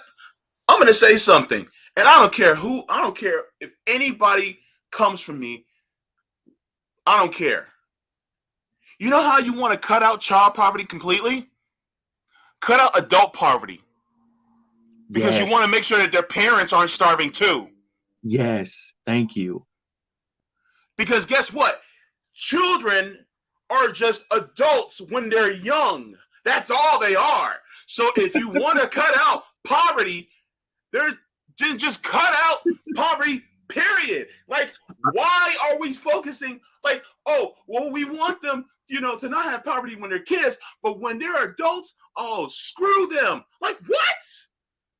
S1: I'm gonna say something. And I don't care if anybody comes from me. I don't care. You know how you want to cut out child poverty completely? Cut out adult poverty. Because you want to make sure that their parents aren't starving too.
S2: Yes, thank you.
S1: Because guess what? Children are just adults when they're young. That's all they are. So if you want to cut out poverty, just cut out poverty, period. Why are we focusing we want them, to not have poverty when they're kids, but when they're adults, screw them. What?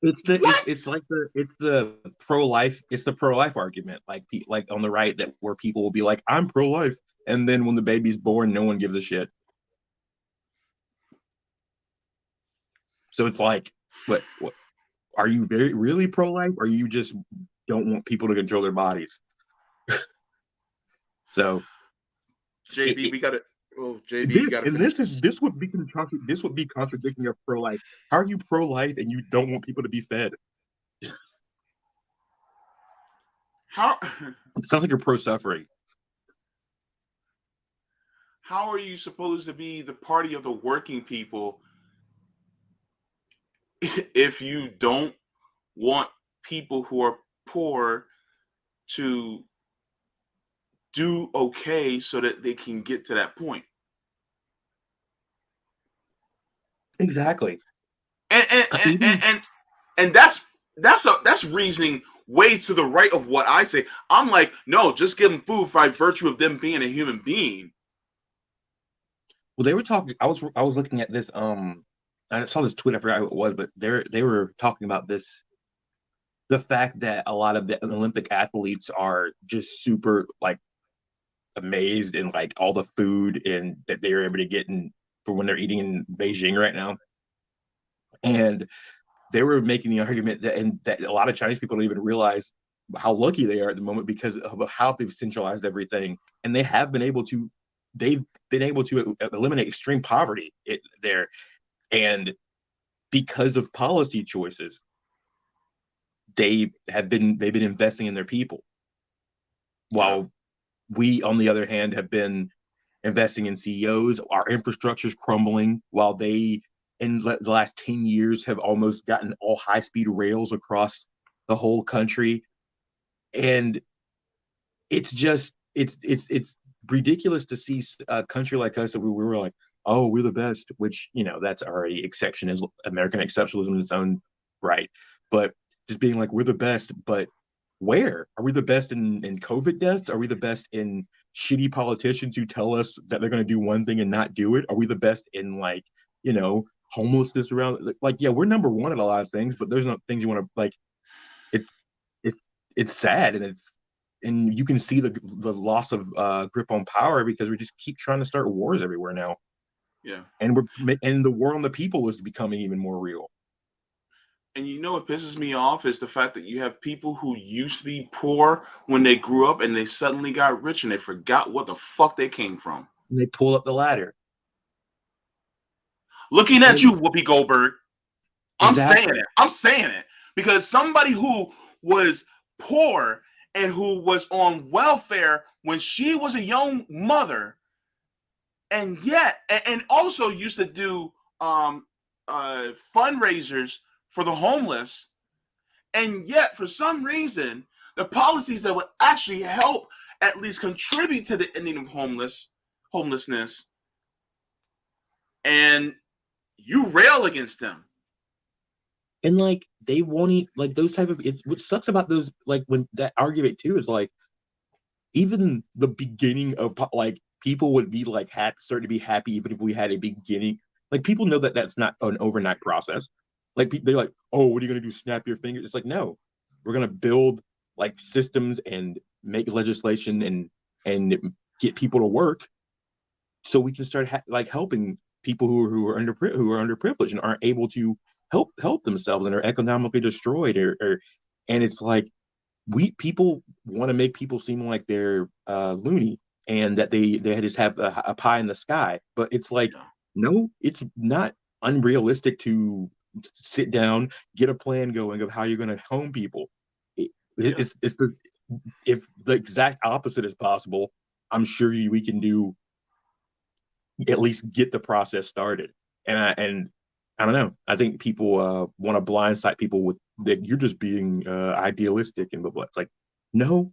S2: It's the pro-life argument, like on the right, where people will be like, I'm pro-life, and then when the baby's born, no one gives a shit. So it's like, what are you really pro-life, or you just don't want people to control their bodies? So,
S1: JB, we got to. Oh, JB, you got to.
S2: And this would be contradicting of pro-life. How are you pro-life and you don't want people to be fed?
S1: How?
S2: It sounds like you're pro-suffering.
S1: How are you supposed to be the party of the working people if you don't want people who are poor to do okay so that they can get to that point.
S2: Exactly.
S1: And that's reasoning way to the right of what I say. I'm like, no, just give them food by virtue of them being a human being.
S2: Well, they were talking. I was looking at this. I saw this tweet. I forgot who it was, but they were talking about this. The fact that a lot of the Olympic athletes are just super like amazed in like all the food and that they're able to get in for when they're eating in Beijing right now. And they were making the argument that a lot of Chinese people don't even realize how lucky they are at the moment because of how they've centralized everything, and they've been able to eliminate extreme poverty there, and because of policy choices, they've been investing in their people, while we, on the other hand, have been investing in CEOs. Our infrastructure is crumbling, while they, in the last 10 years, have almost gotten all high-speed rails across the whole country. And it's just, it's ridiculous to see a country like us that we were like, oh, we're the best, which, that's already exceptionism, American exceptionalism in its own right. But just being like, we're the best, but where? Are we the best in COVID deaths? Are we the best in shitty politicians who tell us that they're going to do one thing and not do it? Are we the best in homelessness around? Like, yeah, we're number one at a lot of things, but there's not things you want to like. It's sad, and you can see the loss of grip on power because we just keep trying to start wars everywhere now.
S1: Yeah,
S2: and the war on the people is becoming even more real.
S1: And what pisses me off is the fact that you have people who used to be poor when they grew up and they suddenly got rich and they forgot what the fuck they came from.
S2: And they pull up the ladder.
S1: Looking at you, Whoopi Goldberg.
S2: Exactly.
S1: I'm saying it because somebody who was poor and who was on welfare when she was a young mother, and also used to do fundraisers for the homeless, and yet for some reason the policies that would actually help at least contribute to the ending of homelessness, and you rail against them.
S2: And like they won't eat like those type of. It's what sucks about those, like when that argument too is like, even the beginning of like people would be like start to be happy even if we had a beginning. Like people know that that's not an overnight process. Like they're like, oh, what are you gonna do? Snap your fingers? It's like, no, we're gonna build like systems and make legislation and get people to work, so we can start helping people who are underprivileged and aren't able to help themselves and are economically destroyed and it's like people want to make people seem like they're loony and that they just have a pie in the sky, but it's like, no, it's not unrealistic to sit down, get a plan going of how you're going to home people. It's if the exact opposite is possible, I'm sure we can do at least get the process started. And I don't know. I think people want to blindside people with that you're just being idealistic and blah blah. It's like, no,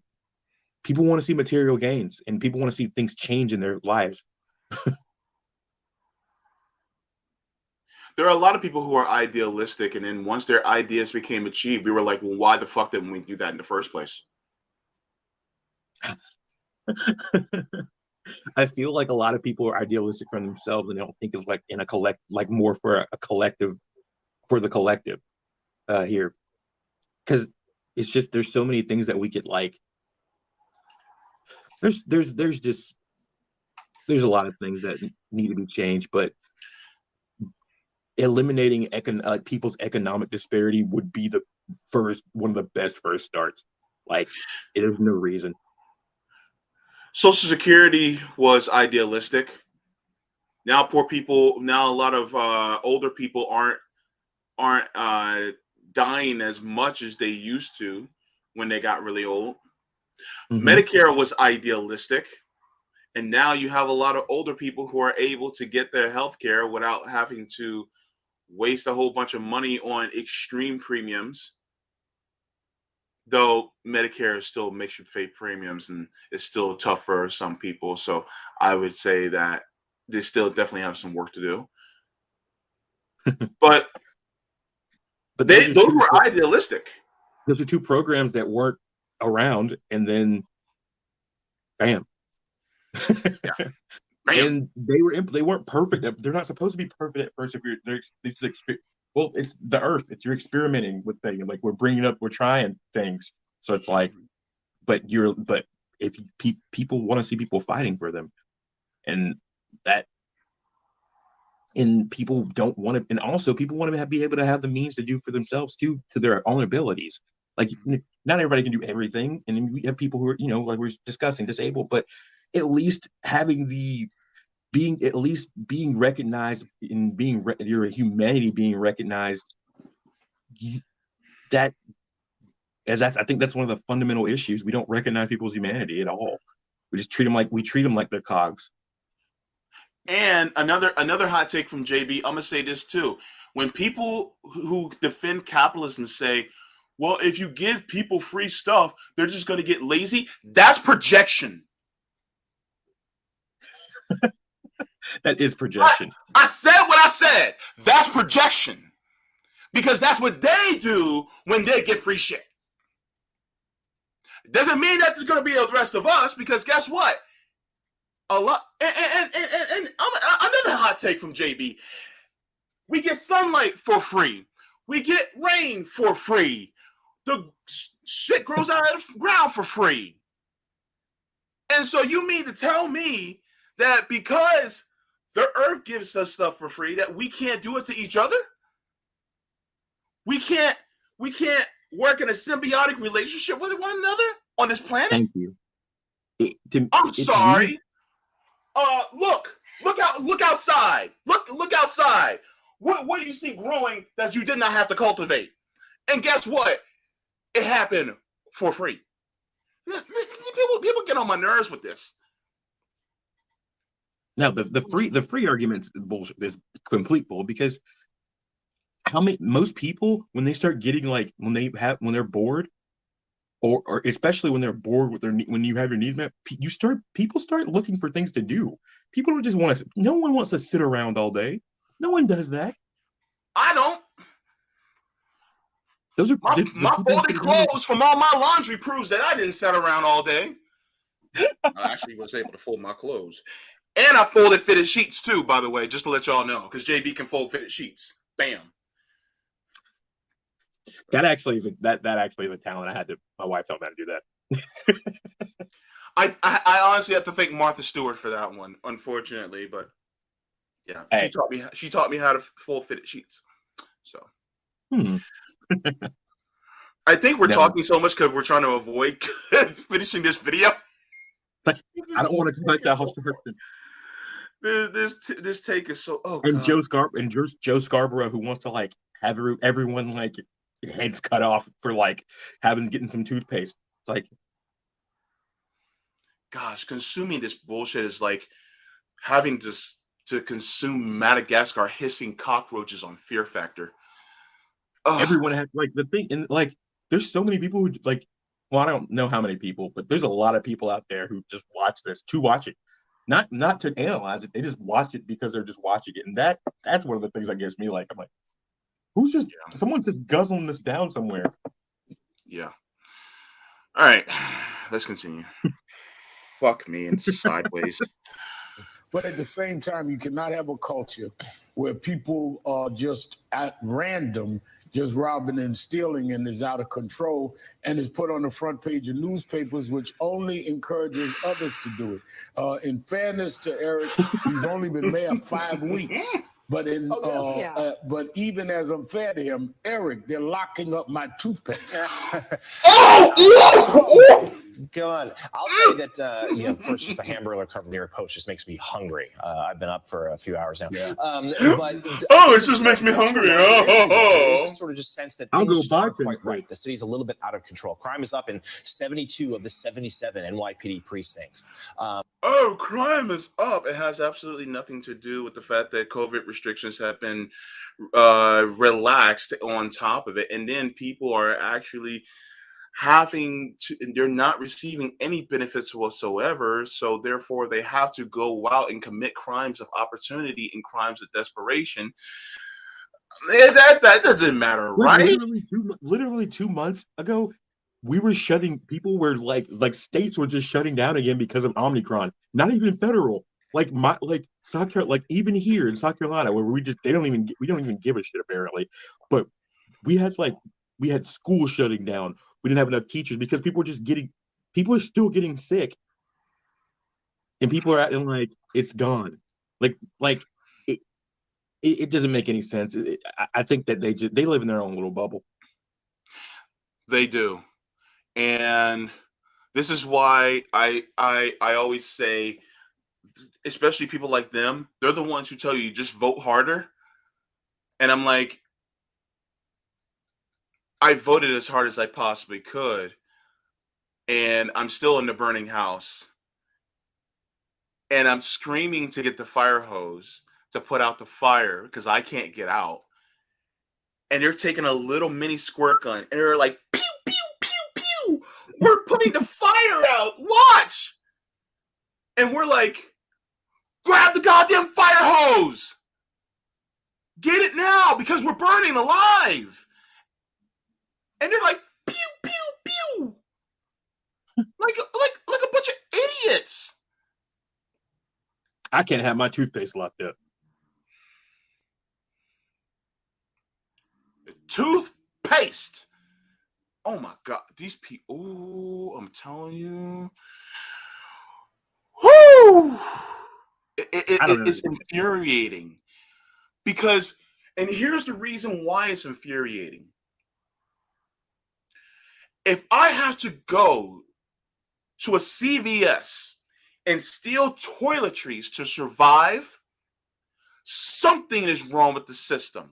S2: people want to see material gains and people want to see things change in their lives.
S1: There are a lot of people who are idealistic, and then once their ideas became achieved, we were like, well, why the fuck didn't we do that in the first place?
S2: I feel like a lot of people are idealistic for themselves and they don't think it's like in a more for a collective, for the collective here. Because it's just, there's so many things that we could like. There's a lot of things that need to be changed, but eliminating people's economic disparity would be one of the best first starts. Like, there's no reason.
S1: Social Security was idealistic. Now, a lot of older people aren't dying as much as they used to when they got really old. Mm-hmm. Medicare was idealistic. And now you have a lot of older people who are able to get their health care without having to waste a whole bunch of money on extreme premiums. though Medicare still makes you pay premiums and it's still tough for some people. So I would say that they still definitely have some work to do. But
S2: But
S1: those were idealistic.
S2: Those are two programs that weren't around, and then bam.
S1: Yeah.
S2: And they weren't perfect. They're not supposed to be perfect at first. If you're well, it's the earth. It's you're experimenting with things. Like we're trying things. So it's like, but if people want to see people fighting for them, and people don't want to, and also people want to be able to have the means to do for themselves too, to their own abilities. Like not everybody can do everything, and we have people who are, like we're discussing, disabled, but at least being recognized in your humanity being recognized. I think that's one of the fundamental issues. We don't recognize people's humanity at all. We just treat them like they're cogs.
S1: And another hot take from JB, I'm gonna say this too. When people who defend capitalism say, well, if you give people free stuff, they're just gonna get lazy, that's projection.
S2: That is projection.
S1: I said what I said. That's projection. Because that's what they do when they get free shit. It doesn't mean that there's gonna be the rest of us, because guess what? A lot, and another hot take from JB. We get sunlight for free. We get rain for free. The shit grows out of the ground for free. And so you mean to tell me that because the earth gives us stuff for free, that we can't do it to each other? We can't work in a symbiotic relationship with one another on this planet?
S2: Thank you.
S1: I'm sorry. Look outside. Look outside. What do you see growing that you did not have to cultivate? And guess what? It happened for free. People get on my nerves with this.
S2: Now the free argument is complete bull, because most people, when they start getting when they're bored, or especially when they're bored with when you have your needs met, people start looking for things to do. People don't just want to. No one wants to sit around all day. No one does that.
S1: I don't.
S2: Those are
S1: my folded clothes from all my laundry proves that I didn't sit around all day. I actually was able to fold my clothes, and I folded fitted sheets too. By the way, just to let y'all know, because JB can fold fitted sheets. Bam.
S2: That actually is a talent. My wife taught me how to do that.
S1: I honestly have to thank Martha Stewart for that one, unfortunately, but yeah, hey. She taught me how to fold fitted sheets. So I think we're talking so much because we're trying to avoid finishing this video.
S2: I don't want to collect that whole
S1: This take is so
S2: and God. Joe Scarborough, who wants to have everyone heads cut off for getting some toothpaste. It's like,
S1: gosh, consuming this bullshit is like having to consume Madagascar hissing cockroaches on Fear Factor. Ugh.
S2: Everyone has the thing, and there's so many people who well, I don't know how many people, but there's a lot of people out there who just watch this to watch it, not to analyze it. They just watch it because they're just watching it, and that's one of the things that gets me. I'm like, who's just someone just guzzling this down somewhere?
S1: Yeah. All right, let's continue. Fuck me and sideways.
S5: But at the same time, you cannot have a culture where people are just at random, just robbing and stealing, and is out of control, and is put on the front page of newspapers, which only encourages others to do it. In fairness to Eric, he's only been mayor 5 weeks. But but even as I'm fair to him, Eric, they're locking up my toothpaste.
S7: Go on. I'll say that first the hamburger covered New York Post just makes me hungry. I've been up for a few hours now.
S5: Yeah.
S7: But
S1: it just makes me hungry.
S7: There's this sort of just sense that
S2: I'll
S7: things
S2: go
S7: just aren't quite right. The city's a little bit out of control. Crime is up in 72 of the 77 NYPD precincts.
S1: Crime is up. It has absolutely nothing to do with the fact that COVID restrictions have been relaxed on top of it. And then people are actually they're not receiving any benefits whatsoever. So therefore they have to go out and commit crimes of opportunity and crimes of desperation. That doesn't matter,
S2: Like
S1: right?
S2: literally 2 months ago, we were people were like states were just shutting down again because of Omicron. Not even federal. Like South Carolina, like even here in South Carolina, where we don't even give a shit apparently. But we had schools shutting down. We didn't have enough teachers because people are still getting sick, and people are acting like it's gone. Like it doesn't make any sense. I think that they live in their own little bubble.
S1: They do. And this is why I always say, especially people like them, they're the ones who tell you just vote harder. And I'm like, I voted as hard as I possibly could, and I'm still in the burning house. And I'm screaming to get the fire hose to put out the fire because I can't get out. And they're taking a little mini squirt gun and they're like, pew, pew, pew, pew. We're putting the fire out. Watch. And we're like, grab the goddamn fire hose. Get it now because we're burning alive. And they're like, pew, pew, pew. like a bunch of idiots.
S2: I can't have my toothpaste locked up.
S1: Toothpaste. Oh my God. These people, ooh, I'm telling you. Whoo! It's infuriating. Because, and here's the reason why it's infuriating. If I have to go to a CVS and steal toiletries to survive, something is wrong with the system.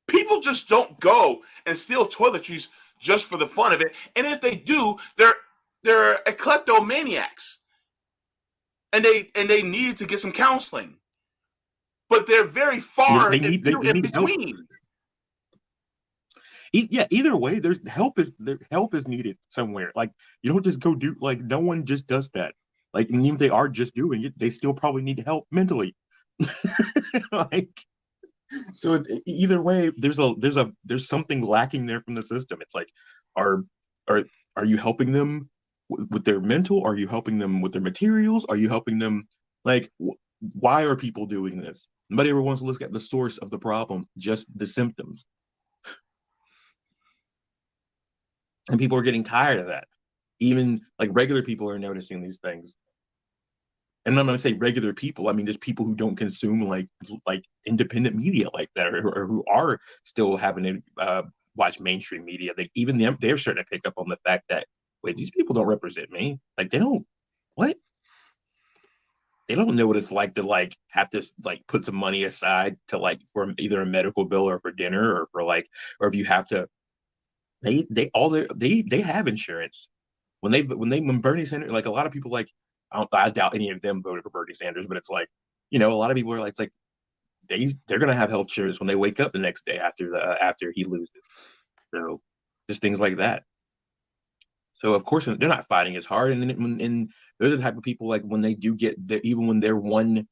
S1: People just don't go and steal toiletries just for the fun of it. And if they do, they're kleptomaniacs. And they need to get some counseling. But they're very far
S2: they need
S1: in
S2: help.
S1: between.
S2: Yeah, either way, there's help is needed somewhere. Like you don't just go do no one just does that. Like and even if they are just doing it, they still probably need help mentally. Like so either way, there's something lacking there from the system. It's like are you helping them with their mental? Are you helping them with their materials? Are you helping them like why are people doing this? Nobody ever wants to look at the source of the problem, just the symptoms. And people are getting tired of that. Even like regular people are noticing these things. And I'm going to say regular people. I mean, there's people who don't consume like independent media like that, or who are still having to watch mainstream media. They're starting to pick up on the fact that wait, these people don't represent me. Like they don't. What? They don't know what it's like to like have to like put some money aside to like for either a medical bill or for dinner or for like or if you have to. They have insurance. When Bernie Sanders, like a lot of people like I doubt any of them voted for Bernie Sanders, but it's like a lot of people are like it's like they're gonna have health insurance when they wake up the next day after he loses. So just things like that. So of course they're not fighting as hard, and they're the type of people like when they do even when their one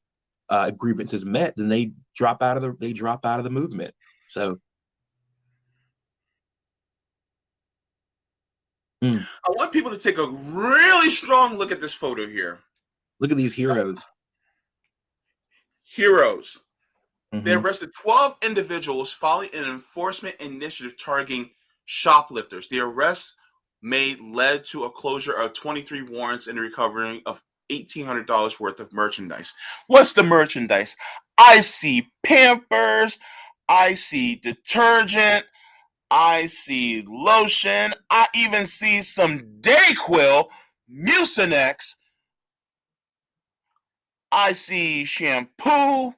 S2: grievance is met, then they drop out of the movement. So.
S1: I want people to take a really strong look at this photo here.
S2: Look at these heroes.
S1: Heroes.
S2: Mm-hmm.
S1: They arrested 12 individuals following an enforcement initiative targeting shoplifters. The arrest led to a closure of 23 warrants and the recovery of $1,800 worth of merchandise. What's the merchandise? I see Pampers. I see detergent. I see lotion. I even see some Dayquil, Mucinex. I see shampoo.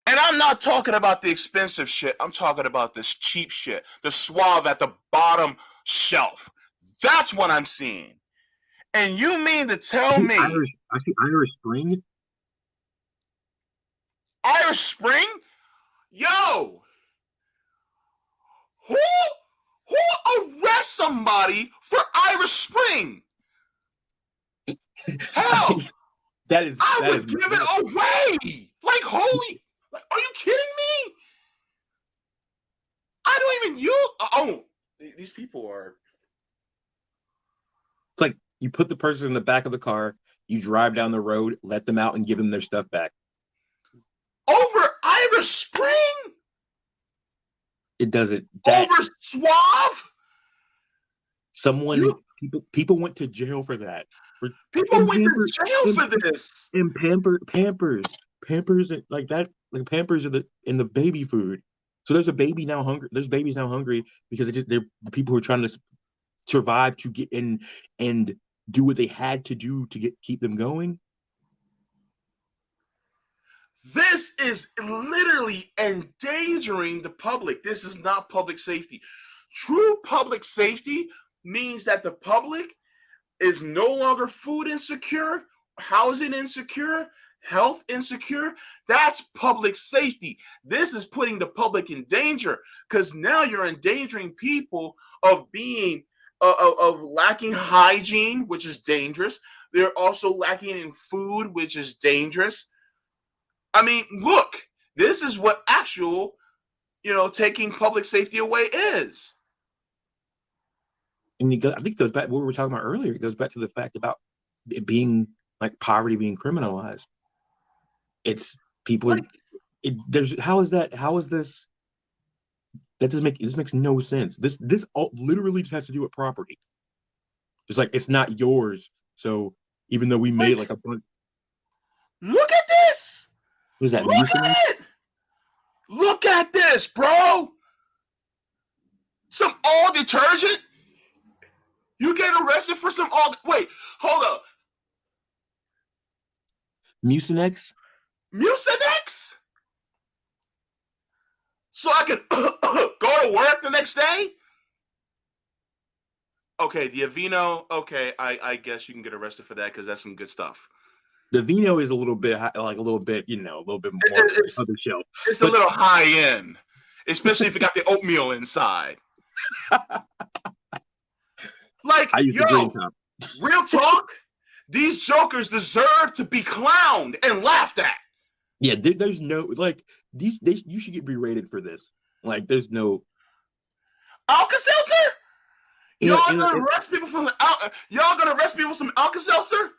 S1: And I'm not talking about the expensive shit. I'm talking about this cheap shit. The Suave at the bottom shelf. That's what I'm seeing. And you mean to tell me...
S2: I see Irish Spring.
S1: Irish Spring? Yo! Who Who arrests somebody for Irish Spring? Hell, I would give it away. Like, holy, like, are you kidding me? I don't even use. Oh, these people are.
S2: It's like you put the person in the back of the car, you drive down the road, let them out, and give them their stuff back.
S1: Over Irish Spring?
S2: It doesn't.
S1: Over Suave?
S2: People went to jail for that.
S1: People went to jail for this.
S2: And Pampers like that. Like Pampers are in the baby food. So there's babies now hungry because they're the people who are trying to survive to get in and do what they had to do to keep them going.
S1: This is literally endangering the public. This is not public safety. True public safety means that the public is no longer food insecure, housing insecure, health insecure. That's public safety. This is putting the public in danger because now you're endangering people of being of lacking hygiene, which is dangerous. They're also lacking in food, which is dangerous. I mean, look, this is what actual, taking public safety away is.
S2: And I think it goes back to what we were talking about earlier. It goes back to the fact about it being like poverty being criminalized. It's people. How is this? That doesn't make this makes no sense. This all literally just has to do with property. It's like it's not yours. So even though we made like a bunch.
S1: Look at this.
S2: What is that?
S1: Look at it. Look at this, bro. Some all detergent. You get arrested for some all. Wait, hold up.
S2: Mucinex.
S1: Mucinex. So I can go to work the next day? Okay, the Aveeno, okay, I guess you can get arrested for that because that's some good stuff.
S2: The Vino is a little bit more on the other shelf.
S1: It's a little high end, especially if you got the oatmeal inside. Like, real talk, these jokers deserve to be clowned and laughed at.
S2: Yeah, there's no like you should get berated for this. Like, there's no
S1: Alka-Seltzer. Y'all gonna arrest people from Alka-Seltzer?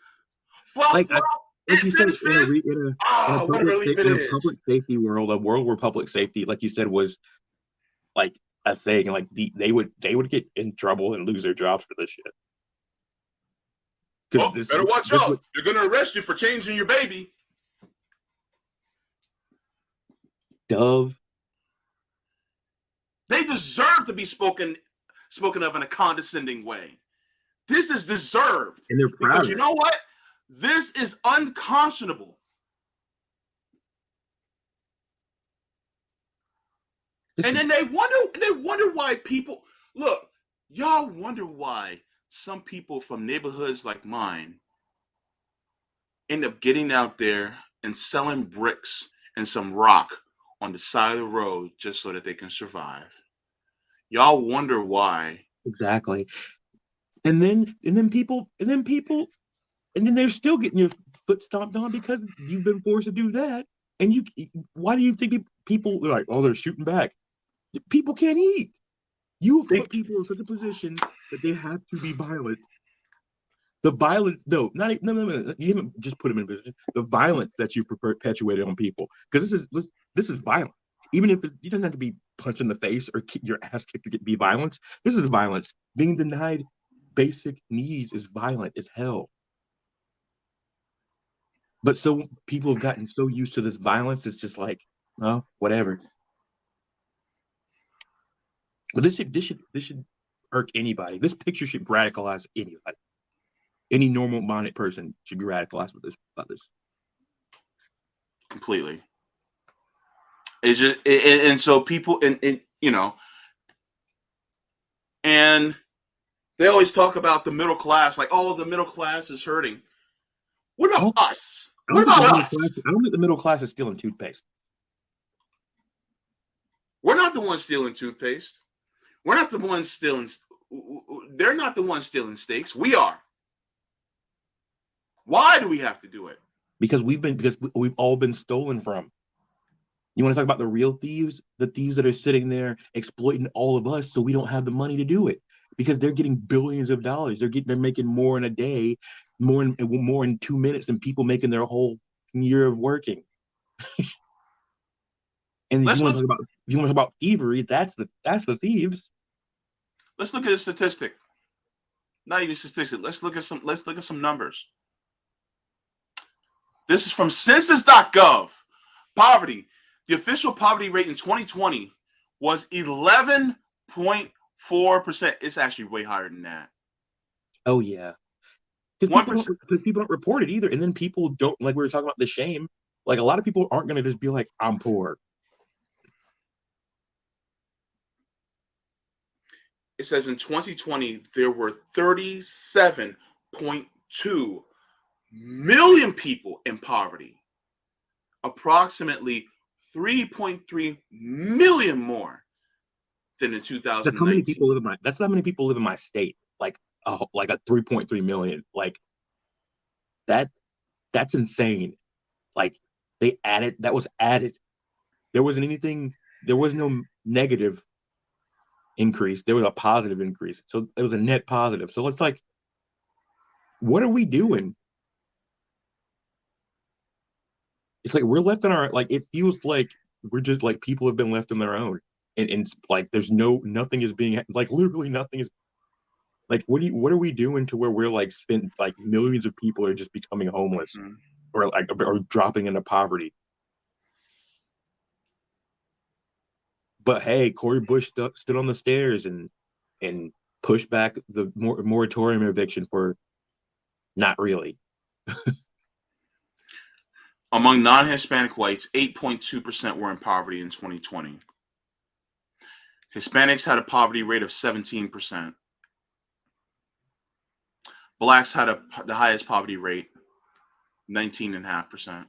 S2: Like you said, in a
S1: public
S2: safety world, a world where public safety, like you said, was like a thing. Like they would get in trouble and lose their jobs for this shit.
S1: Better watch out! They're gonna arrest you for changing your baby.
S2: Dove.
S1: They deserve to be spoken of in a condescending way. This is deserved.
S2: And they're proud.
S1: Because you know what? This is unconscionable. And then they wonder why people look, y'all wonder why some people from neighborhoods like mine end up getting out there and selling bricks and some rock on the side of the road just so that they can survive. Y'all wonder why.
S2: Exactly. And then they're still getting your foot stomped on because you've been forced to do that. And why do you think people are like, oh, they're shooting back? People can't eat. You have put people in such a position that they have to be violent. The violence, no, you haven't just put them in a position. The violence that you've perpetuated on people, because this is violent. Even if you don't have to be punched in the face or kick your ass kicked to be violence. This is violence. Being denied basic needs is violent as hell. But so people have gotten so used to this violence, it's just like, oh, whatever. But this should irk anybody. This picture should radicalize anybody. Any normal-minded person should be radicalized about this.
S1: Completely. It's just, and so people, and and they always talk about the middle class, like, oh, the middle class is hurting. What about us? What about us?
S2: I don't think the middle class is stealing toothpaste.
S1: We're not the ones stealing toothpaste. We're not the ones stealing. They're not the ones stealing steaks. We are. Why do we have to do it?
S2: Because we've all been stolen from. You want to talk about the real thieves? The thieves that are sitting there exploiting all of us so we don't have the money to do it. Because they're getting billions of dollars. They're making more in a day, more in 2 minutes than people making their whole year of working. And if you want to talk about thievery, that's the thieves.
S1: Let's look at a statistic. Not even statistic. Let's look at some numbers. This is from census.gov. Poverty. The official poverty rate in 2020 was 11.4%. It's actually way higher than that.
S2: Oh yeah. Because people don't report it either. And then people don't, like we were talking about the shame. Like a lot of people aren't going to just be like, I'm poor.
S1: It says in 2020, there were 37.2 million people in poverty. Approximately 3.3 million more than in 2019.
S2: That's how many people live in my state. Like a 3.3 million. Like that's insane. Like that was added. There wasn't anything, there was no negative increase. There was a positive increase. So it was a net positive. So it's like, what are we doing? It's like we're left on our, like, it feels like we're just like people have been left on their own. And it's like there's nothing is being, like, literally nothing is, like, what are we doing to where we're like spent, like millions of people are just becoming homeless or dropping into poverty. But hey, Cory Bush stood on the stairs and pushed back the moratorium eviction for not really.
S1: Among non-Hispanic whites, 8.2% were in poverty in 2020. Hispanics had a poverty rate of 17%. Blacks had the highest poverty rate, 19.5%.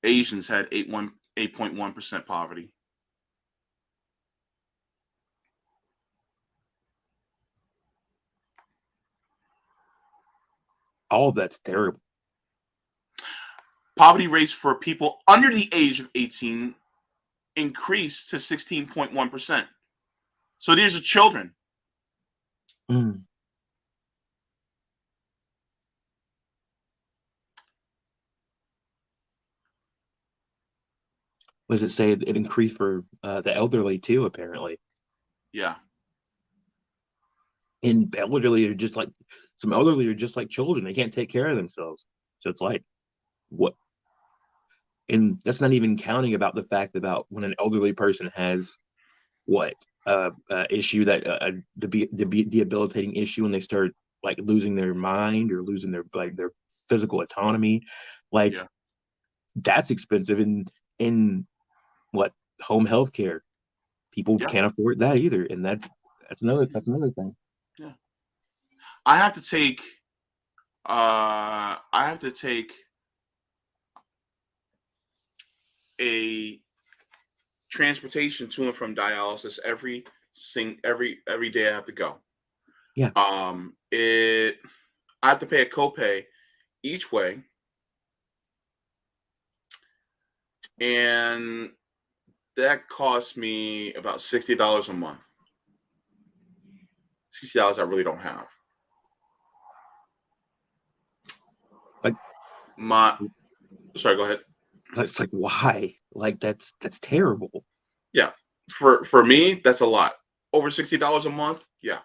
S1: Asians had 8.1% poverty.
S2: All of that's terrible.
S1: Poverty rates for people under the age of 18 increased to 16.1%. So these are children.
S2: What does it say? It increased for the elderly too, apparently.
S1: Yeah.
S2: And elderly are just like, some elderly are just like children. They can't take care of themselves. So it's like, what? And that's not even counting about the fact about when an elderly person has issue that the debilitating issue, and they start like losing their mind or losing their physical autonomy, like that's expensive. In what, home health care, people can't afford that either, and that's another thing.
S1: Yeah, I have to take a transportation to and from dialysis every day. I have to go.
S2: Yeah.
S1: I have to pay a copay each way, and that costs me about $60 a month. $60 I really don't have. Sorry, go ahead.
S2: It's like, why? Like that's terrible.
S1: Yeah, for me, that's a lot. Over $60 a month. Yeah.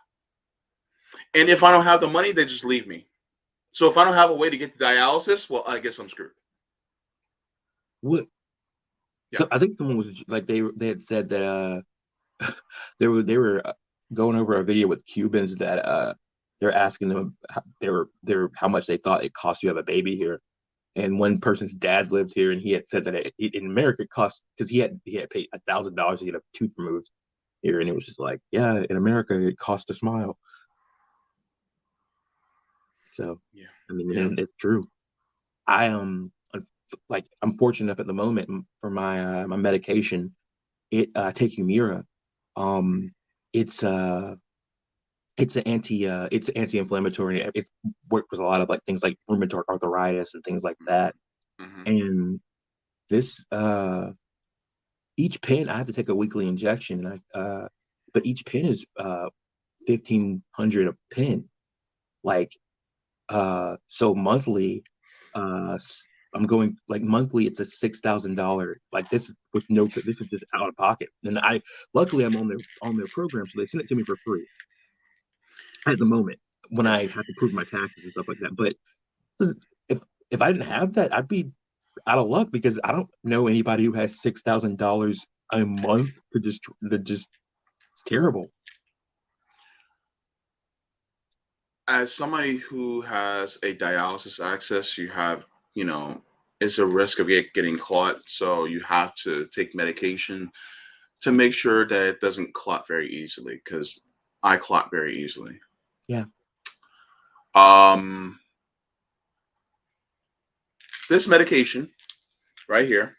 S1: And if I don't have the money, they just leave me. So if I don't have a way to get to dialysis, well, I guess I'm screwed.
S2: What? Yeah. So I think someone was like, they had said that they were going over a video with Cubans that they're asking them how much they thought it cost you to have a baby here. And one person's dad lived here, and he had said that in America it cost, because he had paid $1,000 to get a tooth removed here, and it was just like, yeah, in America it costs a smile. So yeah, I mean, and it's true. I I'm fortunate enough at the moment for my my medication. taking Mira. It's it's an anti-inflammatory. It's worked with a lot of like things like rheumatoid arthritis and things like that.
S1: Mm-hmm.
S2: And this each pin, I have to take a weekly injection, and but each pin is $1,500 a pin. Like so monthly, I'm going like monthly. It's a $6,000. Like this with no, this is just out of pocket. And luckily I'm on their program, so they send it to me for free at the moment when I have to prove my taxes and stuff like that. But if if I didn't have that, I'd be out of luck because I don't know anybody who has $6,000 a month to just it's terrible.
S1: As somebody who has a dialysis access, you have, it's a risk of getting clot. So you have to take medication to make sure that it doesn't clot very easily, because I clot very easily.
S2: Yeah.
S1: This medication right here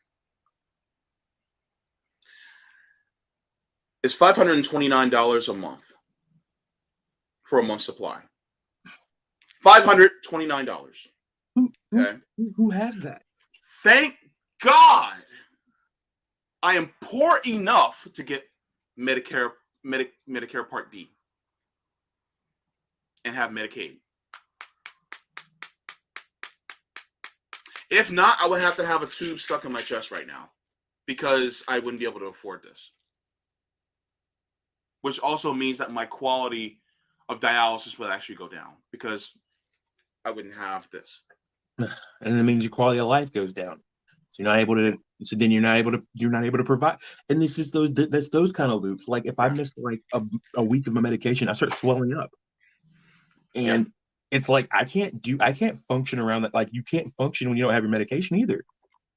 S1: is $529 a month for a month's supply. $529. Okay.
S2: Who has that?
S1: Thank God I am poor enough to get Medicare Part D and have Medicaid. If not, I would have to have a tube stuck in my chest right now because I wouldn't be able to afford this. Which also means that my quality of dialysis would actually go down because I wouldn't have this.
S2: And it means your quality of life goes down. So you're not able to. So then you're not able to provide. And this is those kind of loops. Like if I miss like a week of my medication, I start swelling up, and it's like I can't function around that. Like you can't function when you don't have your medication either.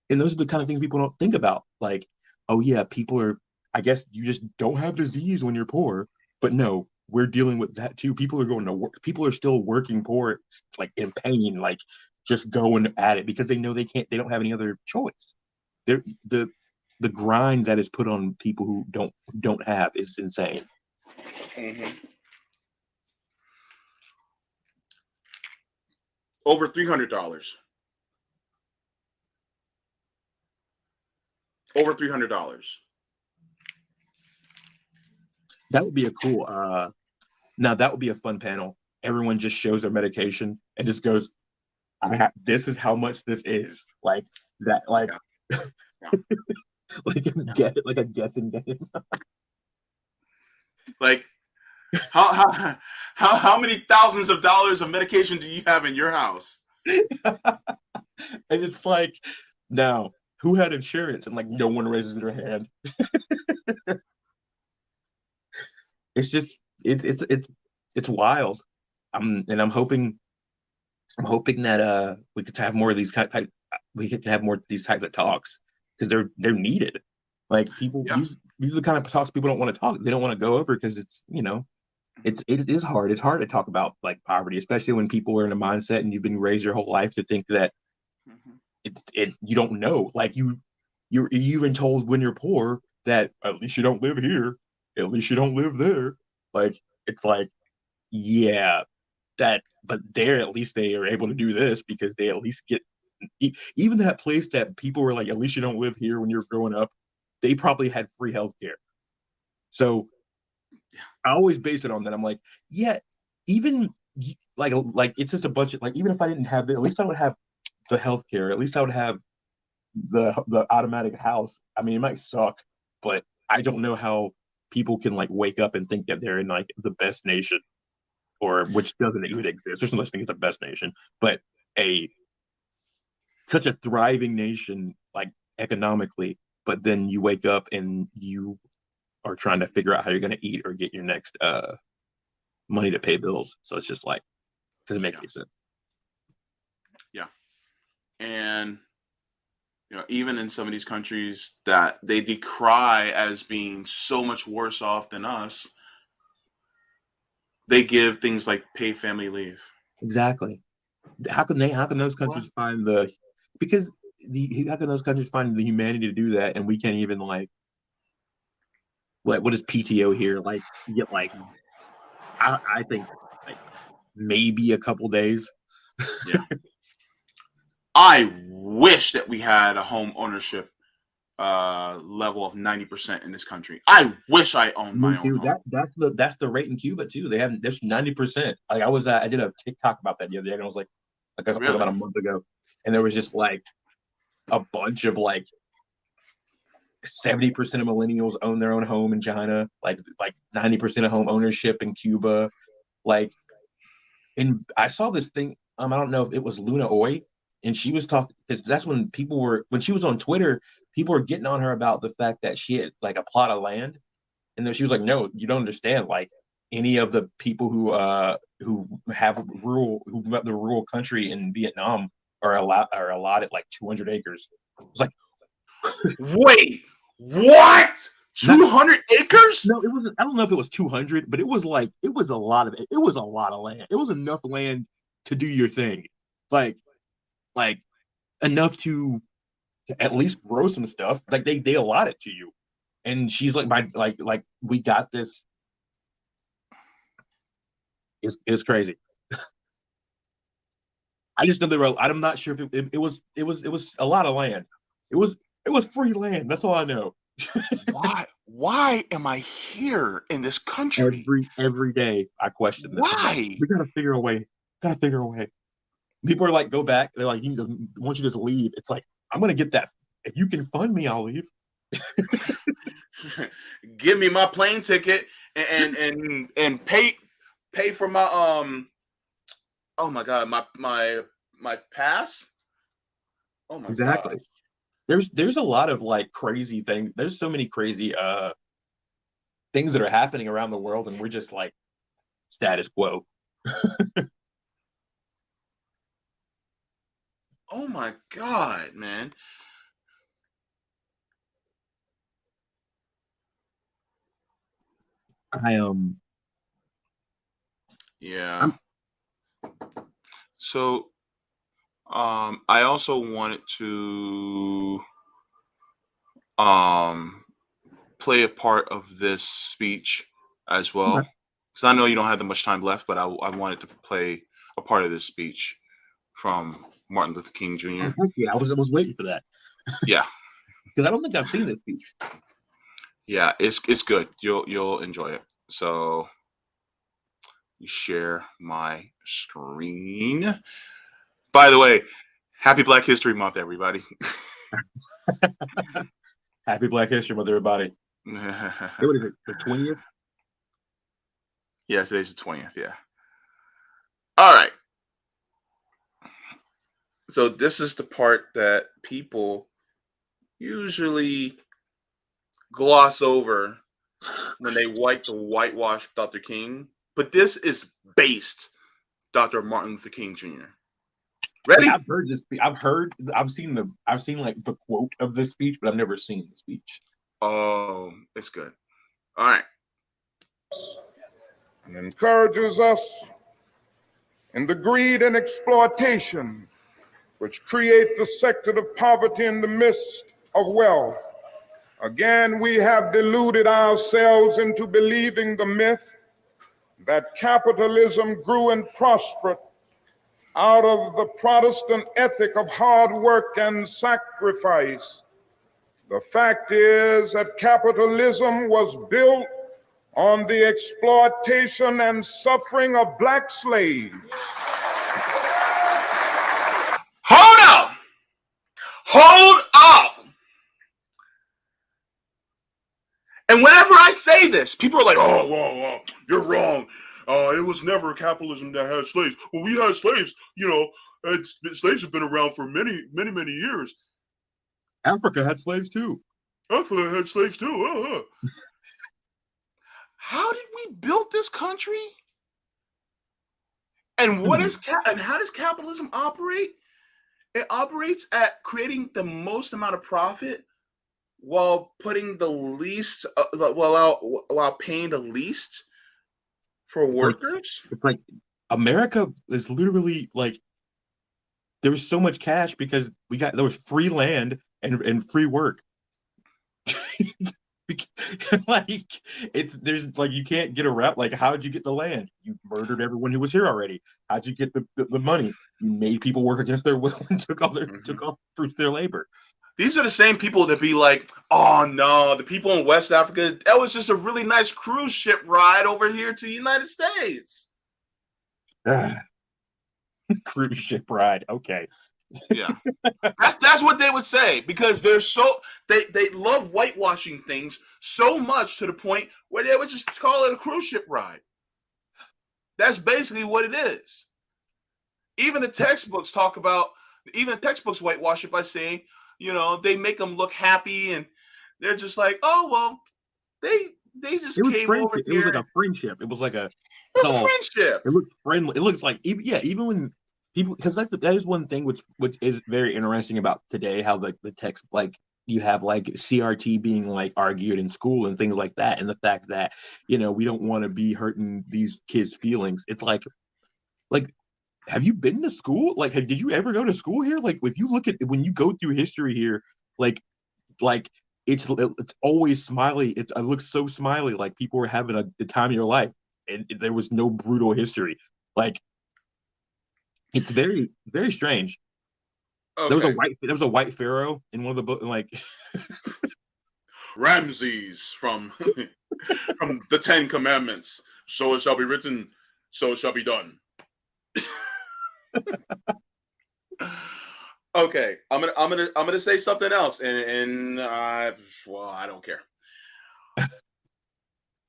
S2: And those are the kind of things people don't think about. Like, oh yeah, people are. I guess you just don't have disease when you're poor, but no, we're dealing with that too. People are going to work. People are still working poor, like in pain, like just going at it because they know they can't. They don't have any other choice. The grind that is put on people who don't have is insane.
S1: Mm-hmm. Over $300. Over $300.
S2: That would be a cool. Now that would be a fun panel. Everyone just shows their medication and just goes, "This is how much this is." Like that. Like.
S1: Yeah.
S2: like a guessing game.
S1: Like how many thousands of dollars of medication do you have in your house?
S2: And it's like, now who had insurance? And like no one raises their hand. It's just it's wild. I'm hoping that we could have more of these types of talks because they're needed. Like people, these are the kind of talks people don't want to talk. They don't want to go over because it is hard. It's hard to talk about like poverty, especially when people are in a mindset and you've been raised your whole life to think that you don't know. Like you're even told when you're poor that at least you don't live here, at least you don't live there. Like it's like, yeah, that, but at least they are able to do this because they at least get even that place that people were like, at least you don't live here when you're growing up. They probably had free healthcare. So I always base it on that. I'm like, yeah, even like it's just a bunch of like, even if I didn't have at least I would have the healthcare. At least I would have the automatic house. I mean, it might suck, but I don't know how people can like wake up and think that they're in like the best nation, or which doesn't even exist. There's no such thing as the best nation, but such a thriving nation, like economically. But then you wake up and you are trying to figure out how you're going to eat or get your next money to pay bills. So it's just like, doesn't make any sense.
S1: Yeah. And, even in some of these countries that they decry as being so much worse off than us, they give things like paid family leave.
S2: Exactly. How can those countries find how can those countries find the humanity to do that, and we can't even like what is PTO here? Like you get like I think like maybe a couple days.
S1: Yeah. I wish that we had a home ownership level of 90% in this country. I wish I owned my own home.
S2: That's the rate in Cuba too. There's 90%. Like I did a TikTok about that the other day, and I was like
S1: Really?
S2: about a month ago, and there was just like a bunch of like 70% of millennials own their own home in China, like 90% of home ownership in Cuba. Like, and I saw this thing. I don't know if it was Luna Oy, and she was talking because that's when when she was on Twitter, people were getting on her about the fact that she had like a plot of land, and then she was like, "No, you don't understand. Like, any of the people who have the rural country in Vietnam are allotted like 200 acres." It's like,
S1: wait, what? 200 acres?
S2: No, it wasn't. I don't know if it was 200, but it was a lot of it. It was a lot of land. It was enough land to do your thing, like enough to at least grow some stuff. Like they allot it to you, and she's like, we got this. It's crazy. I just know there were. I'm not sure if it was a lot of land. It was free land. That's all I know.
S1: Why am I here in this country?
S2: Every day I question this.
S1: Why?
S2: We gotta figure a way. People are like, go back. They're like, once you just leave, it's like, I'm gonna get that. If you can fund me, I'll leave.
S1: Give me my plane ticket and pay for my oh my god, my pass. Oh my
S2: Exactly.
S1: God.
S2: There's a lot of like crazy things. There's so many crazy things that are happening around the world, and we're just like status quo.
S1: Oh my god, man. Yeah. So I also wanted to play a part of this speech as well, because I know you don't have that much time left, but I wanted to play a part of this speech from Martin Luther King Jr.
S2: Yeah, I was waiting for that.
S1: Yeah,
S2: because I don't think I've seen this speech.
S1: Yeah, it's good. You'll enjoy it. So you share my screen. By the way, happy Black History Month, everybody.
S2: Happy Black History Month, everybody. What is it, the 20th?
S1: Yeah, today's the 20th, yeah. All right. So this is the part that people usually gloss over when they whitewash Dr. King. But this is based Dr. Martin Luther King Jr. Ready?
S2: See, I've heard this. I've seen like the quote of this speech, but I've never seen the speech.
S1: Oh, it's good. All right.
S3: And encourages us in the greed and exploitation which create the sector of poverty in the midst of wealth. Again, we have deluded ourselves into believing the myth that capitalism grew and prospered out of the Protestant ethic of hard work and sacrifice. The fact is that capitalism was built on the exploitation and suffering of Black slaves.
S1: Hold up! Hold up! And whenever I say this, people are like, oh, you're wrong. It was never capitalism that had slaves. Well, we had slaves, slaves have been around for many, many, many years.
S2: Africa had slaves too.
S1: Africa had slaves too. How did we build this country? And and how does capitalism operate? It operates at creating the most amount of profit while putting the least, while paying the least for workers.
S2: It's like America is literally like there was so much cash because there was free land and free work. Like there's like you can't get around. Like, how'd you get the land? You murdered everyone who was here already. How'd you get the money? You made people work against their will and took all fruits of their labor.
S1: These are the same people that be like, oh no, the people in West Africa, that was just a really nice cruise ship ride over here to the United States.
S2: Cruise ship ride. Okay.
S1: Yeah. That's what they would say, because they're they love whitewashing things so much to the point where they would just call it a cruise ship ride. That's basically what it is. Even the textbooks whitewash it by saying, they make them look happy, and they're just like, oh well, they just came over here.
S2: It was like a friendship. It was like
S1: a friendship.
S2: It looked friendly. It looks like even when people, because that is one thing which is very interesting about today, how the text, like you have like CRT being like argued in school and things like that, and the fact that we don't want to be hurting these kids' feelings. It's like have you been to school? Like, did you ever go to school here? Like, if you look at when you go through history here, like it's always smiley. It looks so smiley, like people were having the time of your life, and there was no brutal history. Like, it's very, very strange. Okay. There was a white pharaoh in one of the books, like
S1: Ramses from the 10 Commandments. So it shall be written, so it shall be done. Okay, I'm gonna say something else, and I don't care.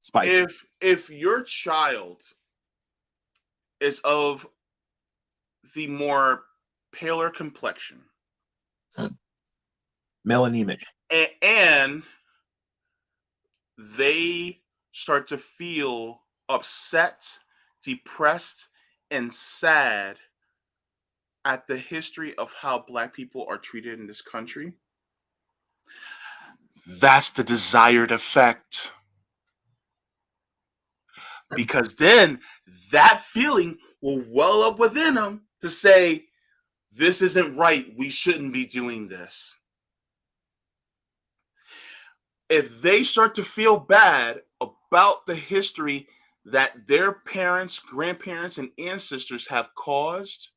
S2: Spicy.
S1: If your child is of the more paler complexion,
S2: melanemic,
S1: and they start to feel upset, depressed, and sad at the history of how Black people are treated in this country, that's the desired effect. Because then that feeling will well up within them to say, this isn't right, we shouldn't be doing this. If they start to feel bad about the history that their parents, grandparents, and ancestors have caused,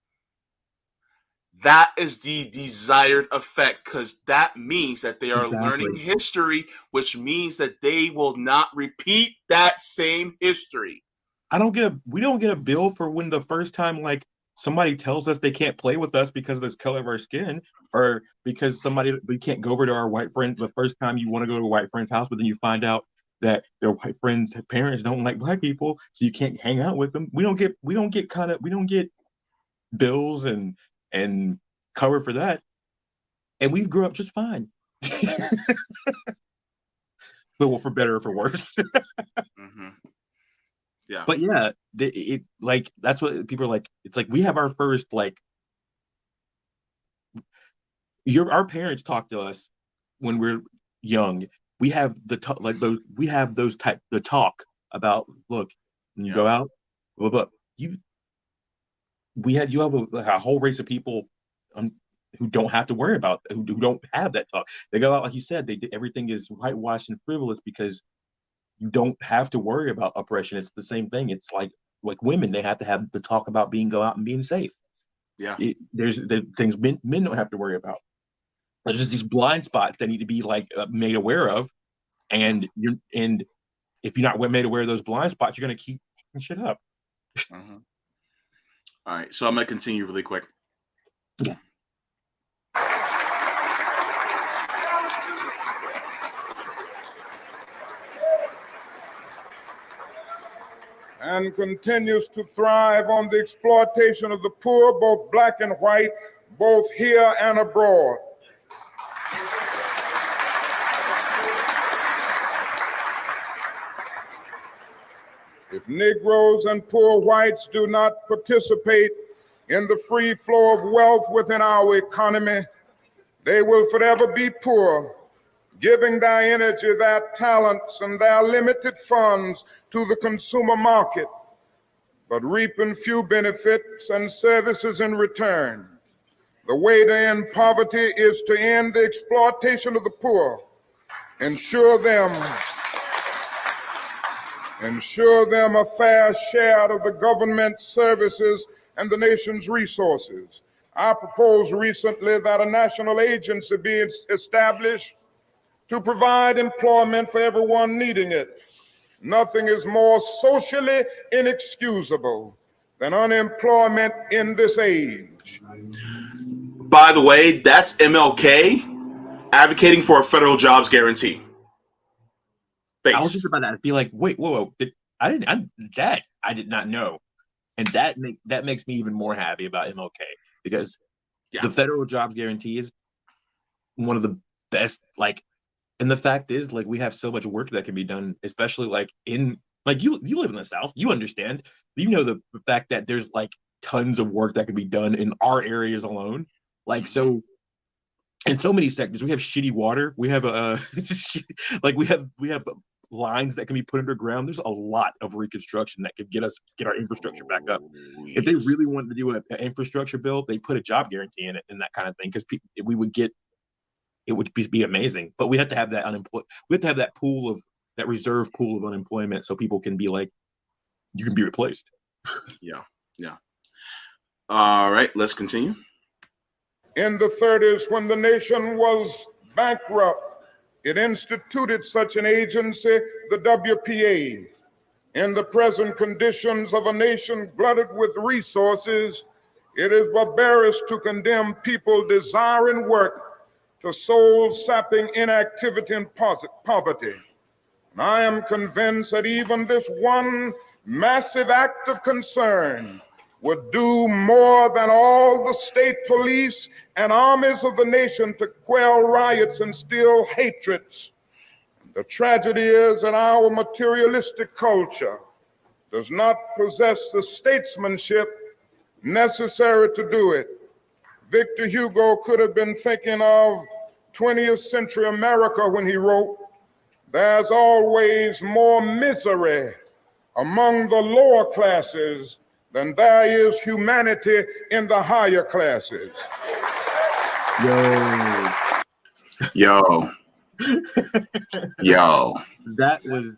S1: that is the desired effect, because that means that they are learning history, which means that they will not repeat that same history.
S2: We don't get a bill for when the first time like somebody tells us they can't play with us because of this color of our skin, or because we can't go over to our white friend the first time you want to go to a white friend's house, but then you find out that their white friends' parents don't like Black people, so you can't hang out with them. We don't get bills and cover for that, and we grew up just fine. But for better or for worse.
S1: Mm-hmm. Yeah.
S2: But yeah, it like that's what people are like. It's like we have our first like. Our parents talk to us when we're young. We have the talk about, look, when you go out, blah, blah, you have a whole race of people who don't have to worry about, who don't have that talk. They go out, like you said, everything is whitewashed and frivolous because you don't have to worry about oppression. It's the same thing. It's like women, they have to have the talk about go out and being safe.
S1: Yeah.
S2: There's things men don't have to worry about. There's just these blind spots that need to be made aware of, and if you're not made aware of those blind spots, you're gonna keep shit up.
S1: Mm-hmm. All right, so I'm gonna continue really quick.
S2: Yeah.
S3: And continues to thrive on the exploitation of the poor, both Black and white, both here and abroad. If Negroes and poor whites do not participate in the free flow of wealth within our economy, they will forever be poor, giving their energy, their talents, and their limited funds to the consumer market, but reaping few benefits and services in return. The way to end poverty is to end the exploitation of the poor
S8: ensure them a fair share of the government services and the nation's resources. I proposed recently that a national agency be established to provide employment for everyone needing it. Nothing is more socially inexcusable than unemployment in this age.
S1: By the way, that's MLK advocating for a federal jobs guarantee.
S2: I was just about to be like, wait, whoa, I did not know, and that makes me even more happy about MLK, because the federal jobs guarantee is one of the best. Like, and the fact is, like, we have so much work that can be done, especially like in like you live in the South, you understand, the fact that there's like tons of work that can be done in our areas alone. Like, so in so many sectors, we have shitty water. We have like we have lines that can be put underground. There's a lot of reconstruction that could get our infrastructure back up. If they really wanted to do an infrastructure bill, they put a job guarantee in it and that kind of thing, because we would get, it would be amazing. But we have to have that we have to have that reserve pool of unemployment, so people can be like, you can be replaced.
S1: Yeah. All right, let's continue.
S8: In the 30s, when the nation was bankrupt, it instituted such an agency, the WPA. In the present conditions of a nation glutted with resources, it is barbarous to condemn people desiring work to soul-sapping inactivity and poverty. And I am convinced that even this one massive act of concern would do more than all the state police and armies of the nation to quell riots and still hatreds. The tragedy is that our materialistic culture does not possess the statesmanship necessary to do it. Victor Hugo could have been thinking of 20th century America when he wrote, "There's always more misery among the lower classes than there is humanity in the higher classes."
S1: Yo.
S2: That was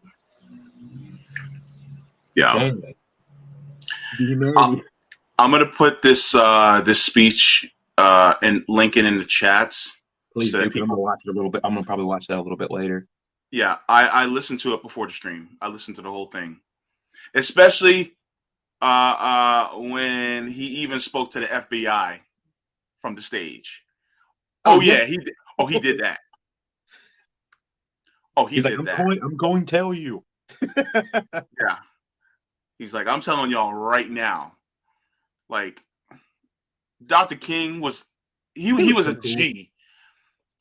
S1: I'm gonna put this speech and link it in the chats.
S2: Please do, I'm gonna watch it a little bit. I'm gonna probably watch that a little bit later.
S1: Yeah, I listened to it before the stream. I listened to the whole thing, especially when he even spoke to the FBI from the stage. He did. He did that.
S2: He's like, I'm going to tell you.
S1: Yeah. He's like, I'm telling y'all right now. Like, Dr. King was a G.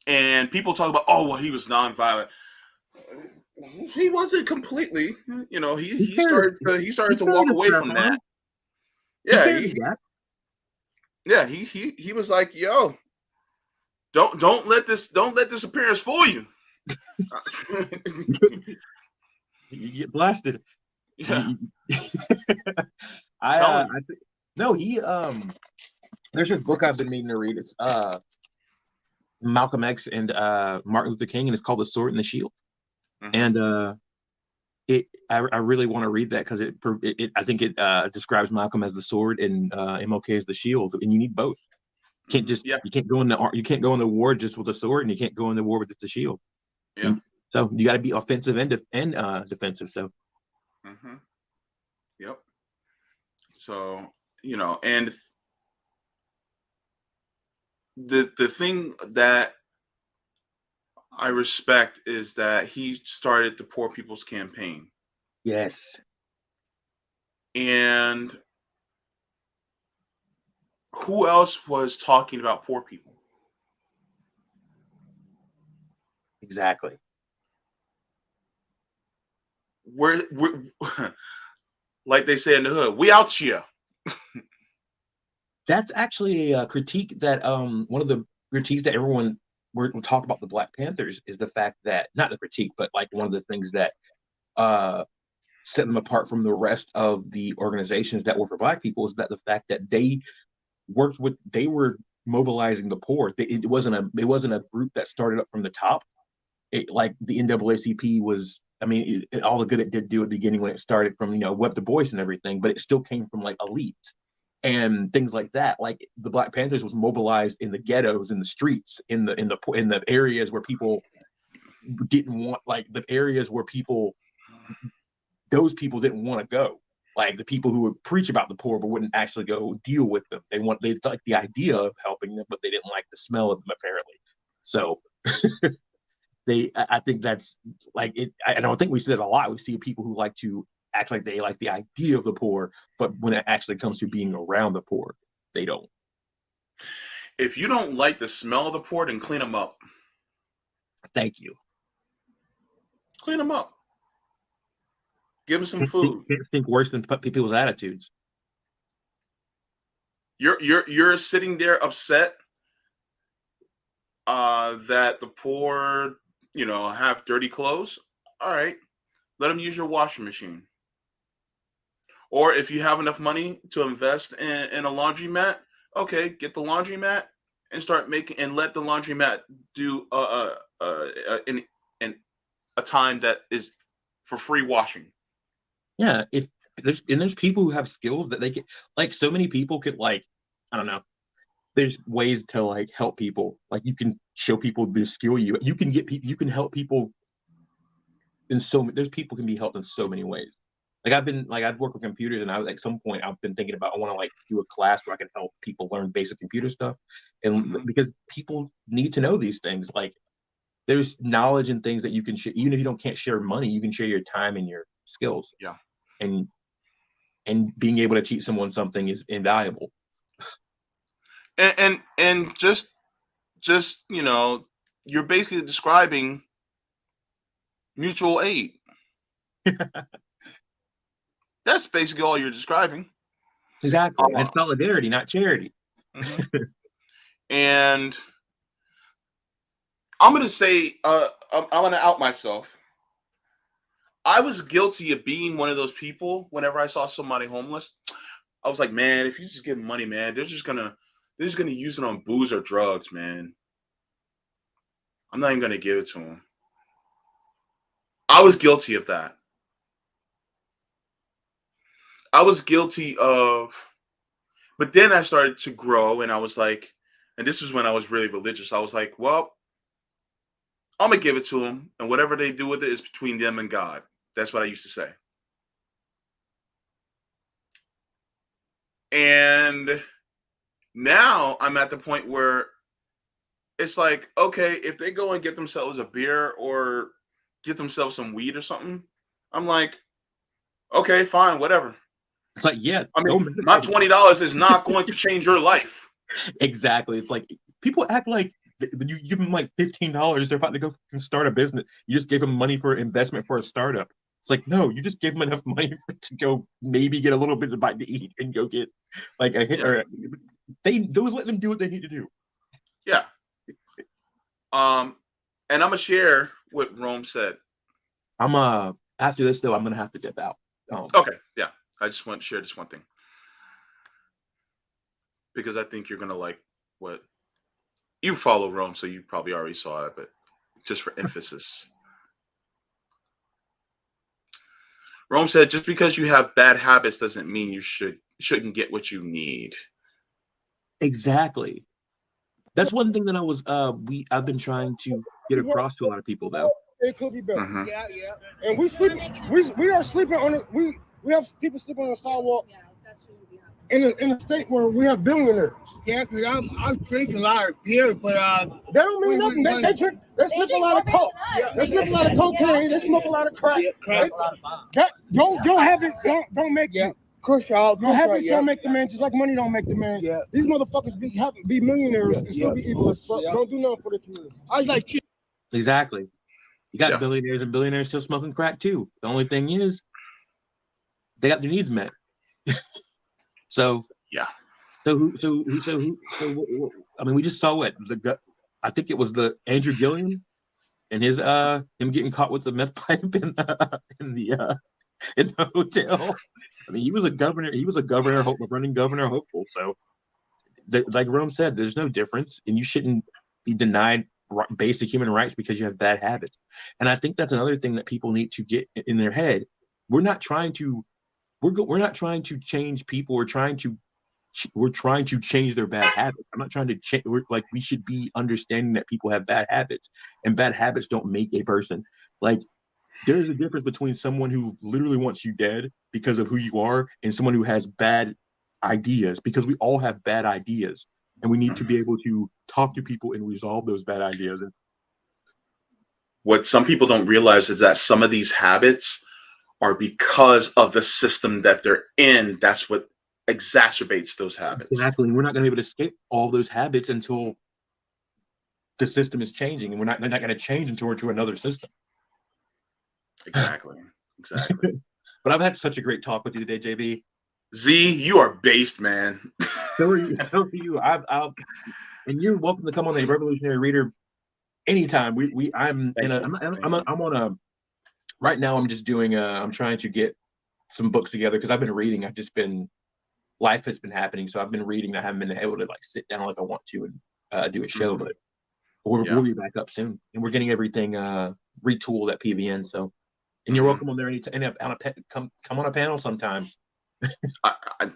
S1: And people talk about, he was nonviolent. He wasn't completely. He started to walk away from that. Yeah, he was like, yo, don't let this appearance fool you.
S2: You get blasted.
S1: Yeah.
S2: There's this book I've been meaning to read. It's Malcolm X and Martin Luther King, and it's called The Sword and the Shield. Mm-hmm. And I really want to read that, because I think it describes Malcolm as the sword and MLK as the shield, and you need both. You can't go in the war just with a sword, and you can't go in the war with just a shield.
S1: Yeah.
S2: So you got to be offensive and defensive. So.
S1: Mm-hmm. Yep. So and the thing that I respect is that he started the Poor People's Campaign.
S2: Yes.
S1: And who else was talking about poor people?
S2: Exactly.
S1: We're like they say in the hood, we out here.
S2: That's actually a critique that one of the critiques that everyone we're talking about the Black Panthers is the fact that, not the critique, but like one of the things that set them apart from the rest of the organizations that were for Black people is that the fact that they were mobilizing the poor. It wasn't a group that started up from the top. like the NAACP was. I mean, all the good it did do at the beginning when it started from Web Du Bois and everything, but it still came from like elite and things like that. Like the Black Panthers was mobilized in the ghettos, in the streets, in the areas where people didn't want, like the areas where those people didn't want to go. Like the people who would preach about the poor but wouldn't actually go deal with them. They like the idea of helping them, but they didn't like the smell of them apparently. So I think that's like it. I don't think we see that a lot. We see people who like to act like they like the idea of the poor, but when it actually comes to being around the poor, they don't.
S1: If you don't like the smell of the poor, then clean them up.
S2: Thank you.
S1: Clean them up. Give them some food.
S2: Can't think worse than people's attitudes.
S1: You're sitting there upset that the poor, have dirty clothes. All right, let them use your washing machine. Or if you have enough money to invest in a laundromat, okay, get the laundromat and start making, and let the laundromat do in a time that is for free washing.
S2: Yeah, if there's people who have skills that they can, like so many people could, like, I don't know. There's ways to like help people. Like you can show people the skill you can get people. You can help people in there's people can be helped in so many ways. Like I've worked with computers, and at some point I've been thinking about I want to like do a class where I can help people learn basic computer stuff, and because people need to know these things. Like there's knowledge and things that you can share, even if you can't share money, you can share your time and your skills.
S1: Yeah,
S2: and being able to teach someone something is invaluable.
S1: And just you're basically describing mutual aid. That's basically all you're describing.
S2: Exactly. And it's solidarity, not charity.
S1: Mm-hmm. And I'm going to say, I'm going to out myself. I was guilty of being one of those people. Whenever I saw somebody homeless, I was like, man, if you just give them money, man, they're just going to use it on booze or drugs, man. I'm not even going to give it to them. I was guilty of that. I was guilty of, but then I started to grow, and I was like, and this is when I was really religious. I was like, well, I'm going to give it to them, and whatever they do with it is between them and God. That's what I used to say. And now I'm at the point where it's like, okay, if they go and get themselves a beer or get themselves some weed or something, I'm like, okay, fine, whatever.
S2: It's like, yeah,
S1: I mean, my $20 is not going to change your life.
S2: Exactly. It's like people act like you give them like $15, they're about to go start a business. You just gave them money for investment for a startup. It's like, no, you just gave them enough money to go maybe get a little bit of bite to eat and go get like a hit. Yeah. Or let them do what they need to do.
S1: Yeah. And I'm gonna share what Rome said.
S2: After this though, I'm gonna have to dip out.
S1: Okay, yeah. I just want to share this one thing because I think you're gonna like what you follow Rome, so you probably already saw it, but just for emphasis. Rome said, just because you have bad habits doesn't mean you shouldn't get what you need.
S2: Exactly. That's one thing that I've been trying to get across to a lot of people though.
S3: It could be better.
S1: Mm-hmm.
S3: Yeah. And we are sleeping on it. We have people sleeping on the sidewalk. Yeah, that's in a state where we have billionaires. Yeah, because I'm drinking a lot of beer, but they don't mean nothing. They sniff a lot of coke. They sniff a lot of cocaine. They smoke a lot of crack. Don't don't make you. Crush y'all. Don't have it don't make the man, just like money don't make the man. Yeah. These motherfuckers be millionaires and still be evil as fuck. Don't do nothing for the community. I like you.
S2: Exactly. You got billionaires, and billionaires still smoking crack too. The only thing is, they got their needs met. So
S1: yeah.
S2: So I mean, we just saw it. I think it was the Andrew Gilliam and his him getting caught with the meth pipe in the hotel. I mean, he was a governor, running governor hopeful. So like Rome said, there's no difference, and you shouldn't be denied basic human rights because you have bad habits. And I think that's another thing that people need to get in their head. We're not trying to change people. We're trying to change their bad habits. I'm not trying to change. We should be understanding that people have bad habits, and bad habits don't make a person. Like, there's a difference between someone who literally wants you dead because of who you are and someone who has bad ideas, because we all have bad ideas, and we need to be able to talk to people and resolve those bad ideas.
S1: What some people don't realize is that some of these habits are because of the system that they're in. That's what exacerbates those habits.
S2: Exactly. We're not going to be able to escape all those habits until the system is changing, and they're not going to change until we're to another system.
S1: Exactly.
S2: But I've had such a great talk with you today, JB.
S1: Z, you are based, man.
S2: So are you. So are you. And you're welcome to come on the Revolutionary Reader anytime. I'm on a. Right now, I'm just doing. I'm trying to get some books together because I've been reading. Life has been happening, so I've been reading. I haven't been able to sit down like I want to and do a show, but we'll be back up soon, and we're getting everything retooled at PVN. So, and you're welcome on there anytime. Come on a panel sometimes.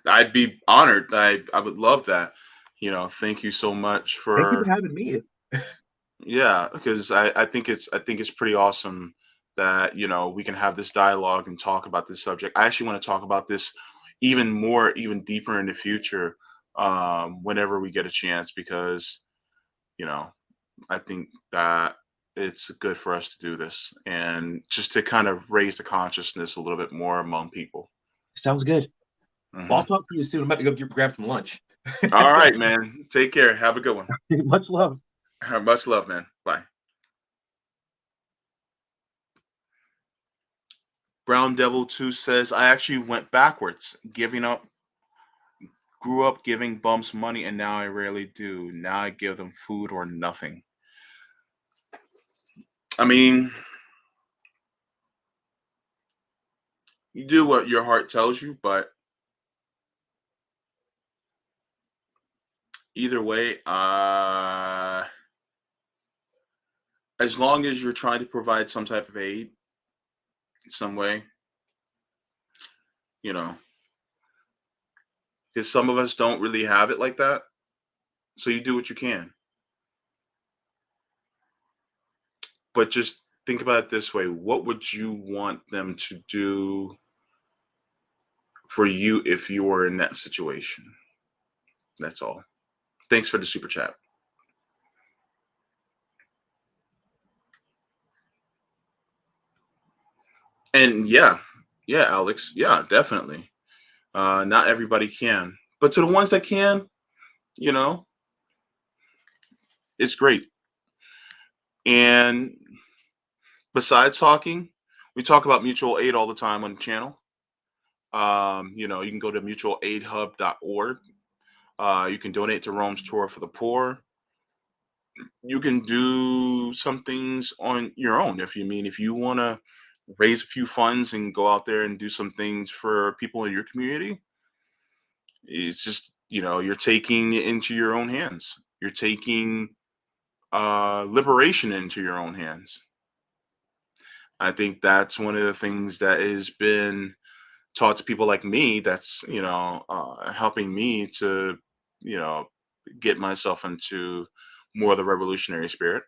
S1: I'd be honored. I would love that. Thank you so much
S2: Thank you for having me.
S1: Yeah, because I think it's pretty awesome that we can have this dialogue and talk about this subject. I actually want to talk about this even deeper in the future, whenever we get a chance, because I think that it's good for us to do this and just to kind of raise the consciousness a little bit more among people.
S2: Sounds good. Well, I'll talk to you soon. I'm about to go grab some lunch.
S1: All right, man. Take care. Have a good one.
S2: Much love.
S1: Much love, man. Bye. Brown Devil 2 says, I actually went backwards, grew up giving bumps money, and now I rarely do. Now I give them food or nothing. I mean, you do what your heart tells you, but either way, as long as you're trying to provide some type of aid in some way, because some of us don't really have it like that. So you do what you can. But just think about it this way. What would you want them to do for you if you were in that situation? That's all. Thanks for the super chat. And yeah, Alex. Yeah, definitely. Not everybody can. But to the ones that can, it's great. And besides talking, we talk about mutual aid all the time on the channel. You can go to mutualaidhub.org. You can donate to Rome's Tour for the Poor. You can do some things on your own. If you want to raise a few funds and go out there and do some things for people in your community, it's just, you're taking it into your own hands. You're taking liberation into your own hands. I think that's one of the things that has been taught to people like me. That's, helping me to, get myself into more of the revolutionary spirit.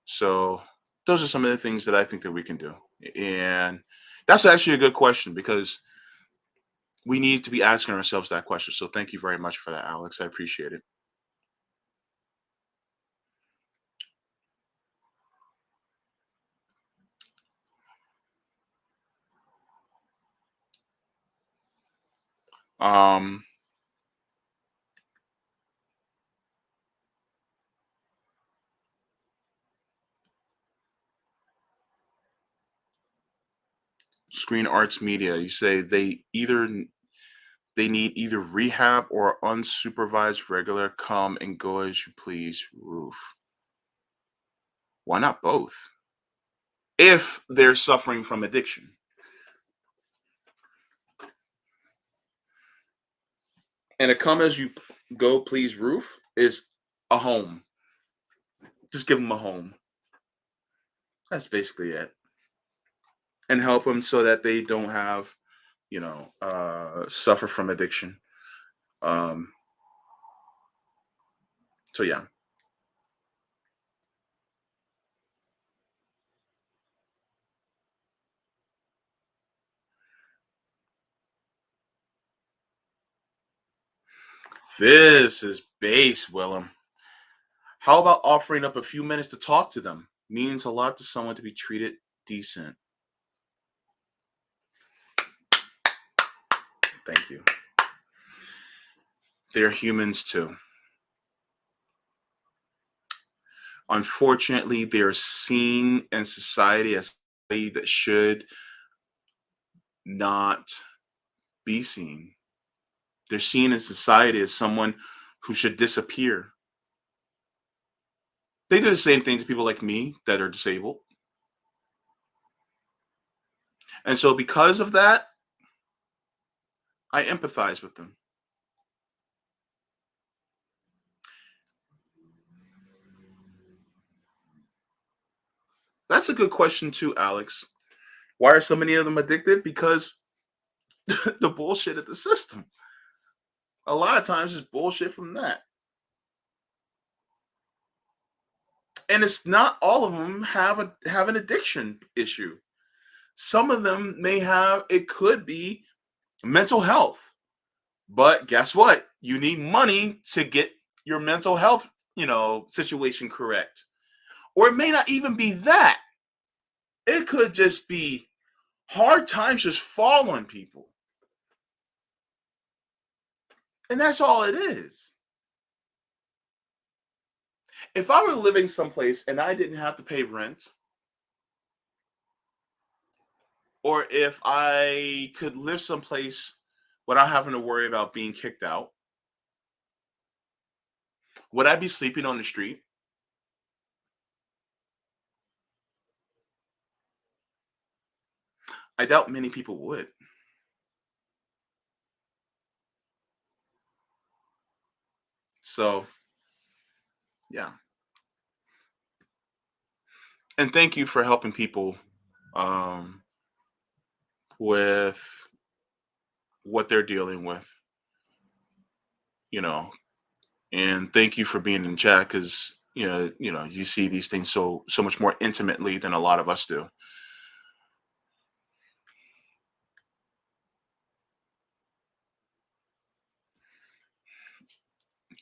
S1: So those are some of the things that I think that we can do. And that's actually a good question, because we need to be asking ourselves that question. So thank you very much for that, Alex. I appreciate it. Screen Arts Media, you say they need either rehab or unsupervised regular come and go as you please roof. Why not both? If they're suffering from addiction. And a come as you go please roof is a home. Just give them a home. That's basically it. And help them so that they don't have, suffer from addiction. Um, so yeah. This is base, Willem. How about offering up a few minutes to talk to them? Means a lot to someone to be treated decent. Thank you. They're humans too. Unfortunately, they're seen in society as somebody that should not be seen. They're seen in society as someone who should disappear. They do the same thing to people like me that are disabled. And so because of that, I empathize with them. That's a good question too, Alex. Why are so many of them addicted? Because the bullshit of the system. A lot of times it's bullshit from that. And it's not all of them have an addiction issue. Some of them may have, it could be mental health. But guess what? You need money to get your mental health, situation correct. Or it may not even be that. It could just be hard times just fall on people. And that's all it is. If I were living someplace and I didn't have to pay rent, or if I could live someplace without having to worry about being kicked out, would I be sleeping on the street? I doubt many people would. So, yeah. And thank you for helping people with what they're dealing with, and thank you for being in chat because you see these things so much more intimately than a lot of us do.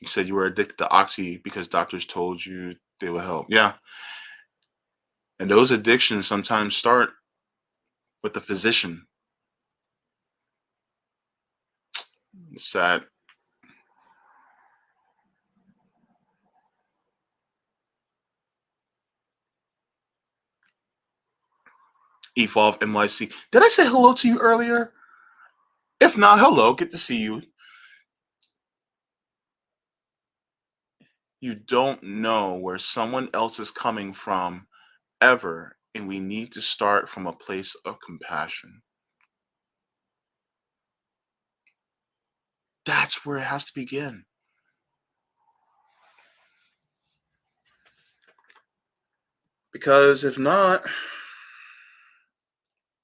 S1: You said you were addicted to Oxy because doctors told you they will help. Yeah. And those addictions sometimes start with the physician. It's sad. Evolve NYC. Did I say hello to you earlier? If not, hello. Good to see you. You don't know where someone else is coming from ever, and we need to start from a place of compassion. That's where it has to begin. Because if not,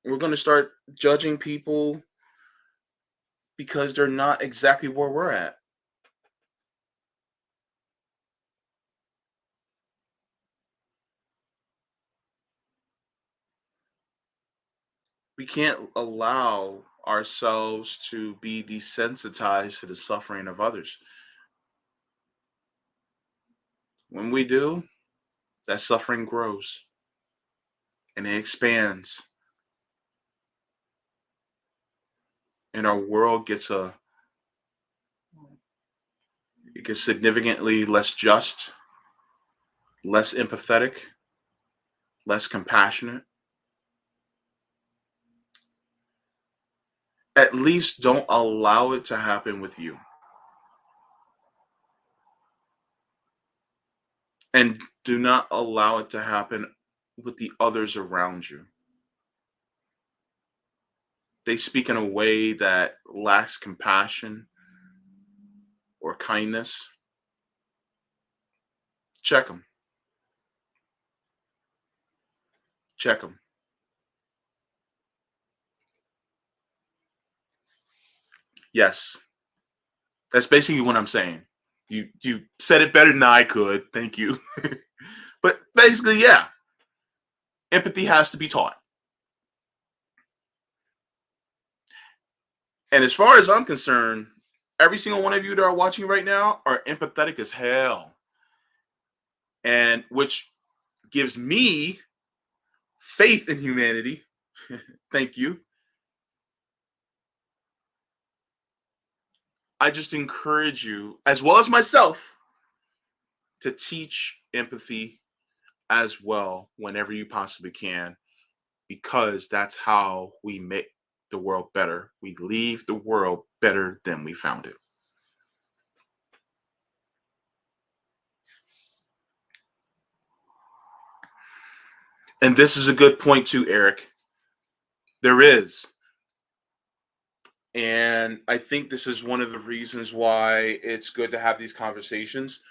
S1: we're going to start judging people because they're not exactly where we're at. We can't allow ourselves to be desensitized to the suffering of others. When we do, that suffering grows and it expands. And our world gets significantly less just, less empathetic, less compassionate. At least don't allow it to happen with you. And do not allow it to happen with the others around you. They speak in a way that lacks compassion or kindness. Check them. Check them. Yes. That's basically what I'm saying. You said it better than I could. Thank you. But basically, yeah. Empathy has to be taught. And as far as I'm concerned, every single one of you that are watching right now are empathetic as hell. And which gives me faith in humanity. Thank you. I just encourage you, as well as myself, to teach empathy as well whenever you possibly can, because that's how we make the world better. We leave the world better than we found it. And this is a good point too, Eric. There is. And I think this is one of the reasons why it's good to have these conversations,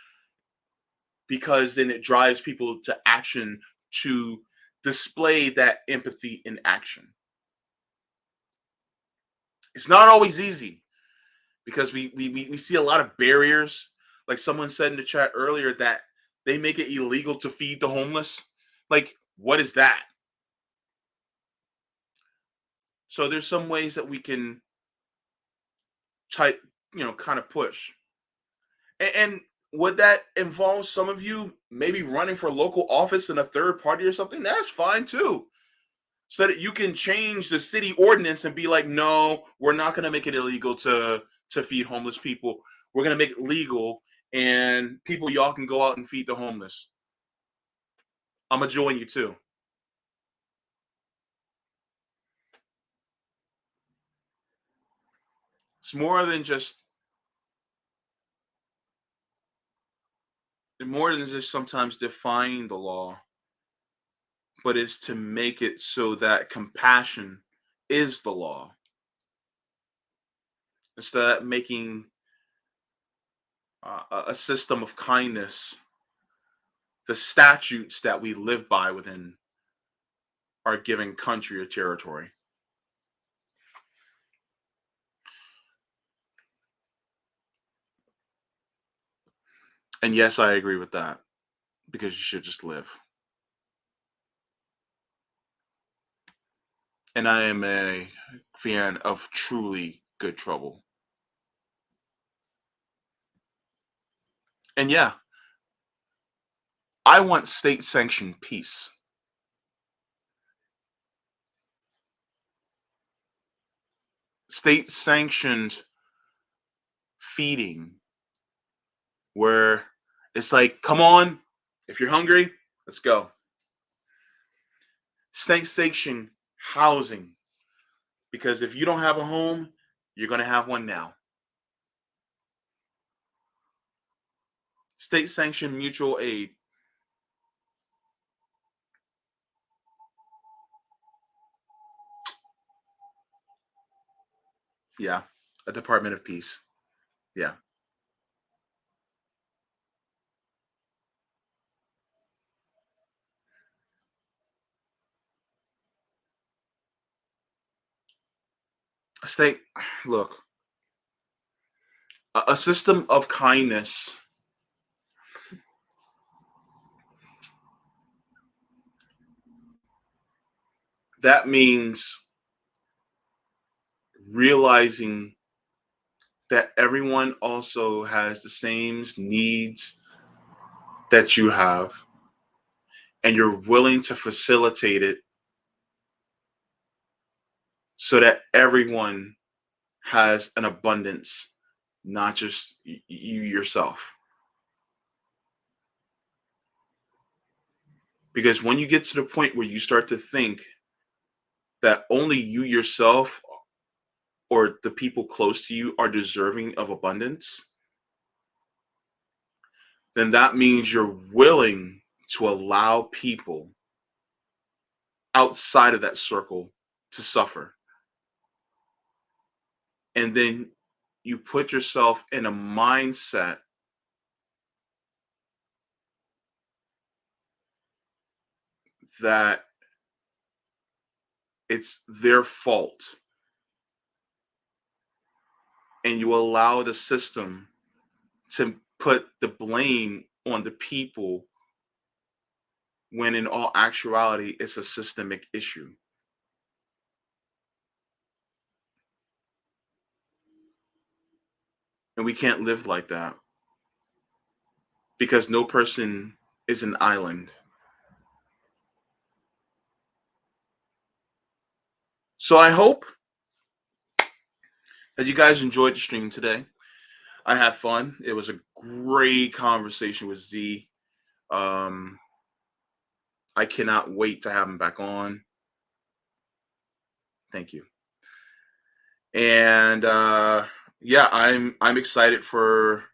S1: because then it drives people to action, to display that empathy in action. It's not always easy, because we see a lot of barriers. Like someone said in the chat earlier that they make it illegal to feed the homeless. Like, what is that? So there's some ways that we can try, kind of push. And would that involve some of you maybe running for local office in a third party or something? That's fine too. So that you can change the city ordinance and be like, no, we're not going to make it illegal to feed homeless people. We're going to make it legal, and people, y'all can go out and feed the homeless. I'm going to join you too. It's more than just sometimes defying the law, but is to make it so that compassion is the law. Instead of making a system of kindness the statutes that we live by within our given country or territory. And yes, I agree with that, because you should just live. And I am a fan of truly good trouble. And yeah, I want state-sanctioned peace. State-sanctioned feeding, where it's like, come on, if you're hungry, let's go. State-sanctioned housing, because if you don't have a home, you're going to have one now. State-sanctioned mutual aid. Yeah, a Department of Peace. Yeah. Look, a system of kindness that means realizing that everyone also has the same needs that you have, and you're willing to facilitate it so that everyone has an abundance, not just you yourself. Because when you get to the point where you start to think that only you yourself or the people close to you are deserving of abundance, then that means you're willing to allow people outside of that circle to suffer. And then you put yourself in a mindset that it's their fault, and you allow the system to put the blame on the people when in all actuality it's a systemic issue. And we can't live like that, because no person is an island. So I hope that you guys enjoyed the stream today. I had fun. It was a great conversation with Z. I cannot wait to have him back on. Thank you. And yeah, I'm excited for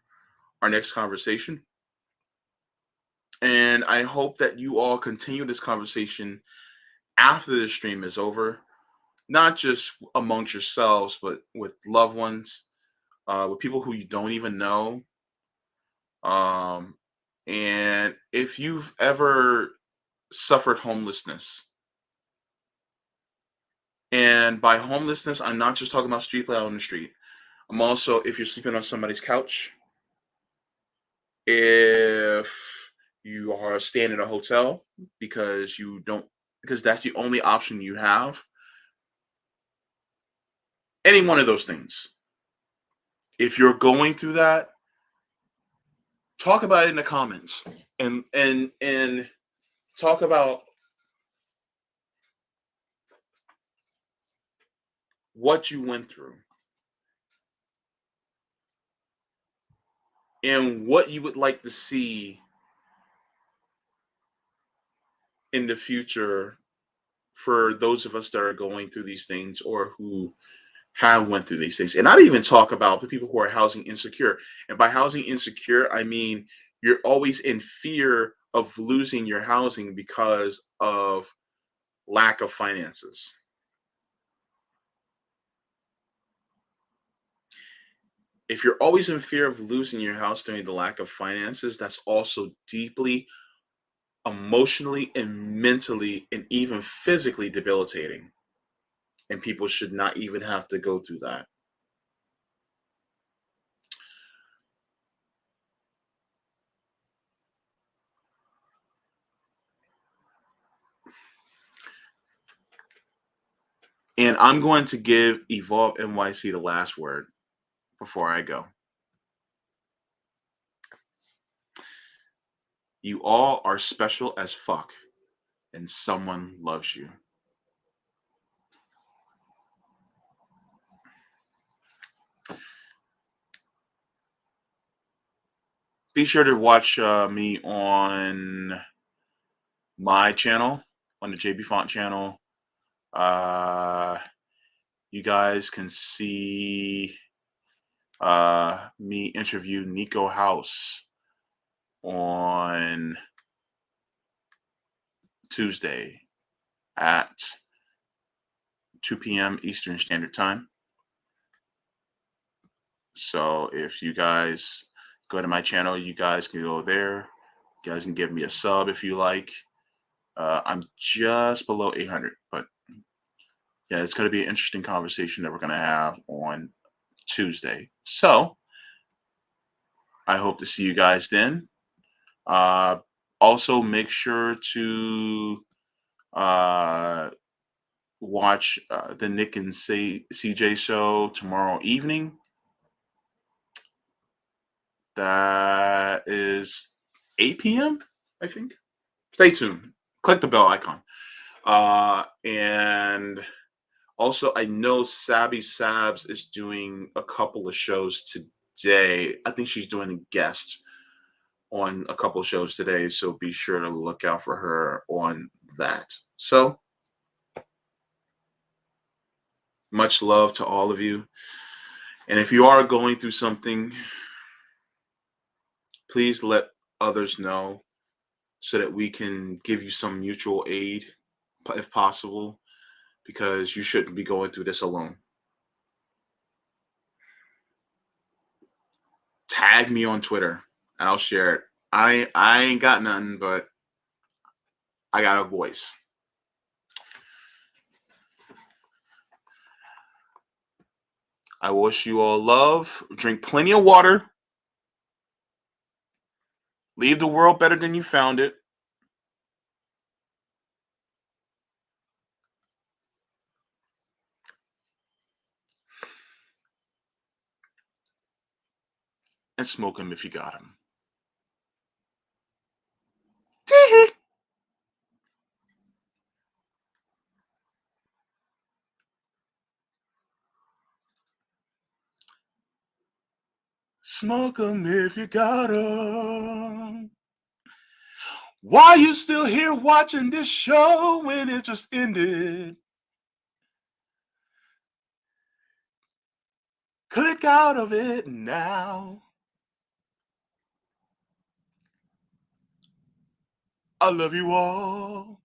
S1: our next conversation. And I hope that you all continue this conversation after the stream is over, not just amongst yourselves, but with loved ones, with people who you don't even know. And if you've ever suffered homelessness, and by homelessness, I'm not just talking about street play out on the street. I'm also, if you're sleeping on somebody's couch, if you are staying in a hotel because that's the only option you have, any one of those things. If you're going through that, talk about it in the comments, and talk about what you went through and what you would like to see in the future for those of us that are going through these things or who have went through these things. And not even talk about the people who are housing insecure. And by housing insecure, I mean you're always in fear of losing your housing because of lack of finances. If you're always in fear of losing your house during the lack of finances, that's also deeply emotionally and mentally and even physically debilitating. And people should not even have to go through that. And I'm going to give Evolve NYC the last word before I go. You all are special as fuck, and someone loves you. Be sure to watch me on my channel, on the JB Font channel. You guys can see me interview Nico House on Tuesday at 2 p.m. Eastern Standard Time. So if you guys go to my channel, you guys can go there. You guys can give me a sub if you like. I'm just below 800, but yeah, it's going to be an interesting conversation that we're going to have on Tuesday. So I hope to see you guys then. Also, make sure to watch the Nick and CJ show tomorrow evening. That is 8 p.m., I think. Stay tuned. Click the bell icon. And also, I know Sabby Sabs is doing a couple of shows today. I think she's doing a guest on a couple of shows today, so be sure to look out for her on that. So, much love to all of you. And if you are going through something, please let others know so that we can give you some mutual aid, if possible, because you shouldn't be going through this alone. Tag me on Twitter and I'll share it. I ain't got nothing, but I got a voice. I wish you all love. Drink plenty of water. Leave the world better than you found it. And smoke them if you got them. Smoke them if you got them. Why you still here watching this show when it just ended? Click out of it now. I love you all.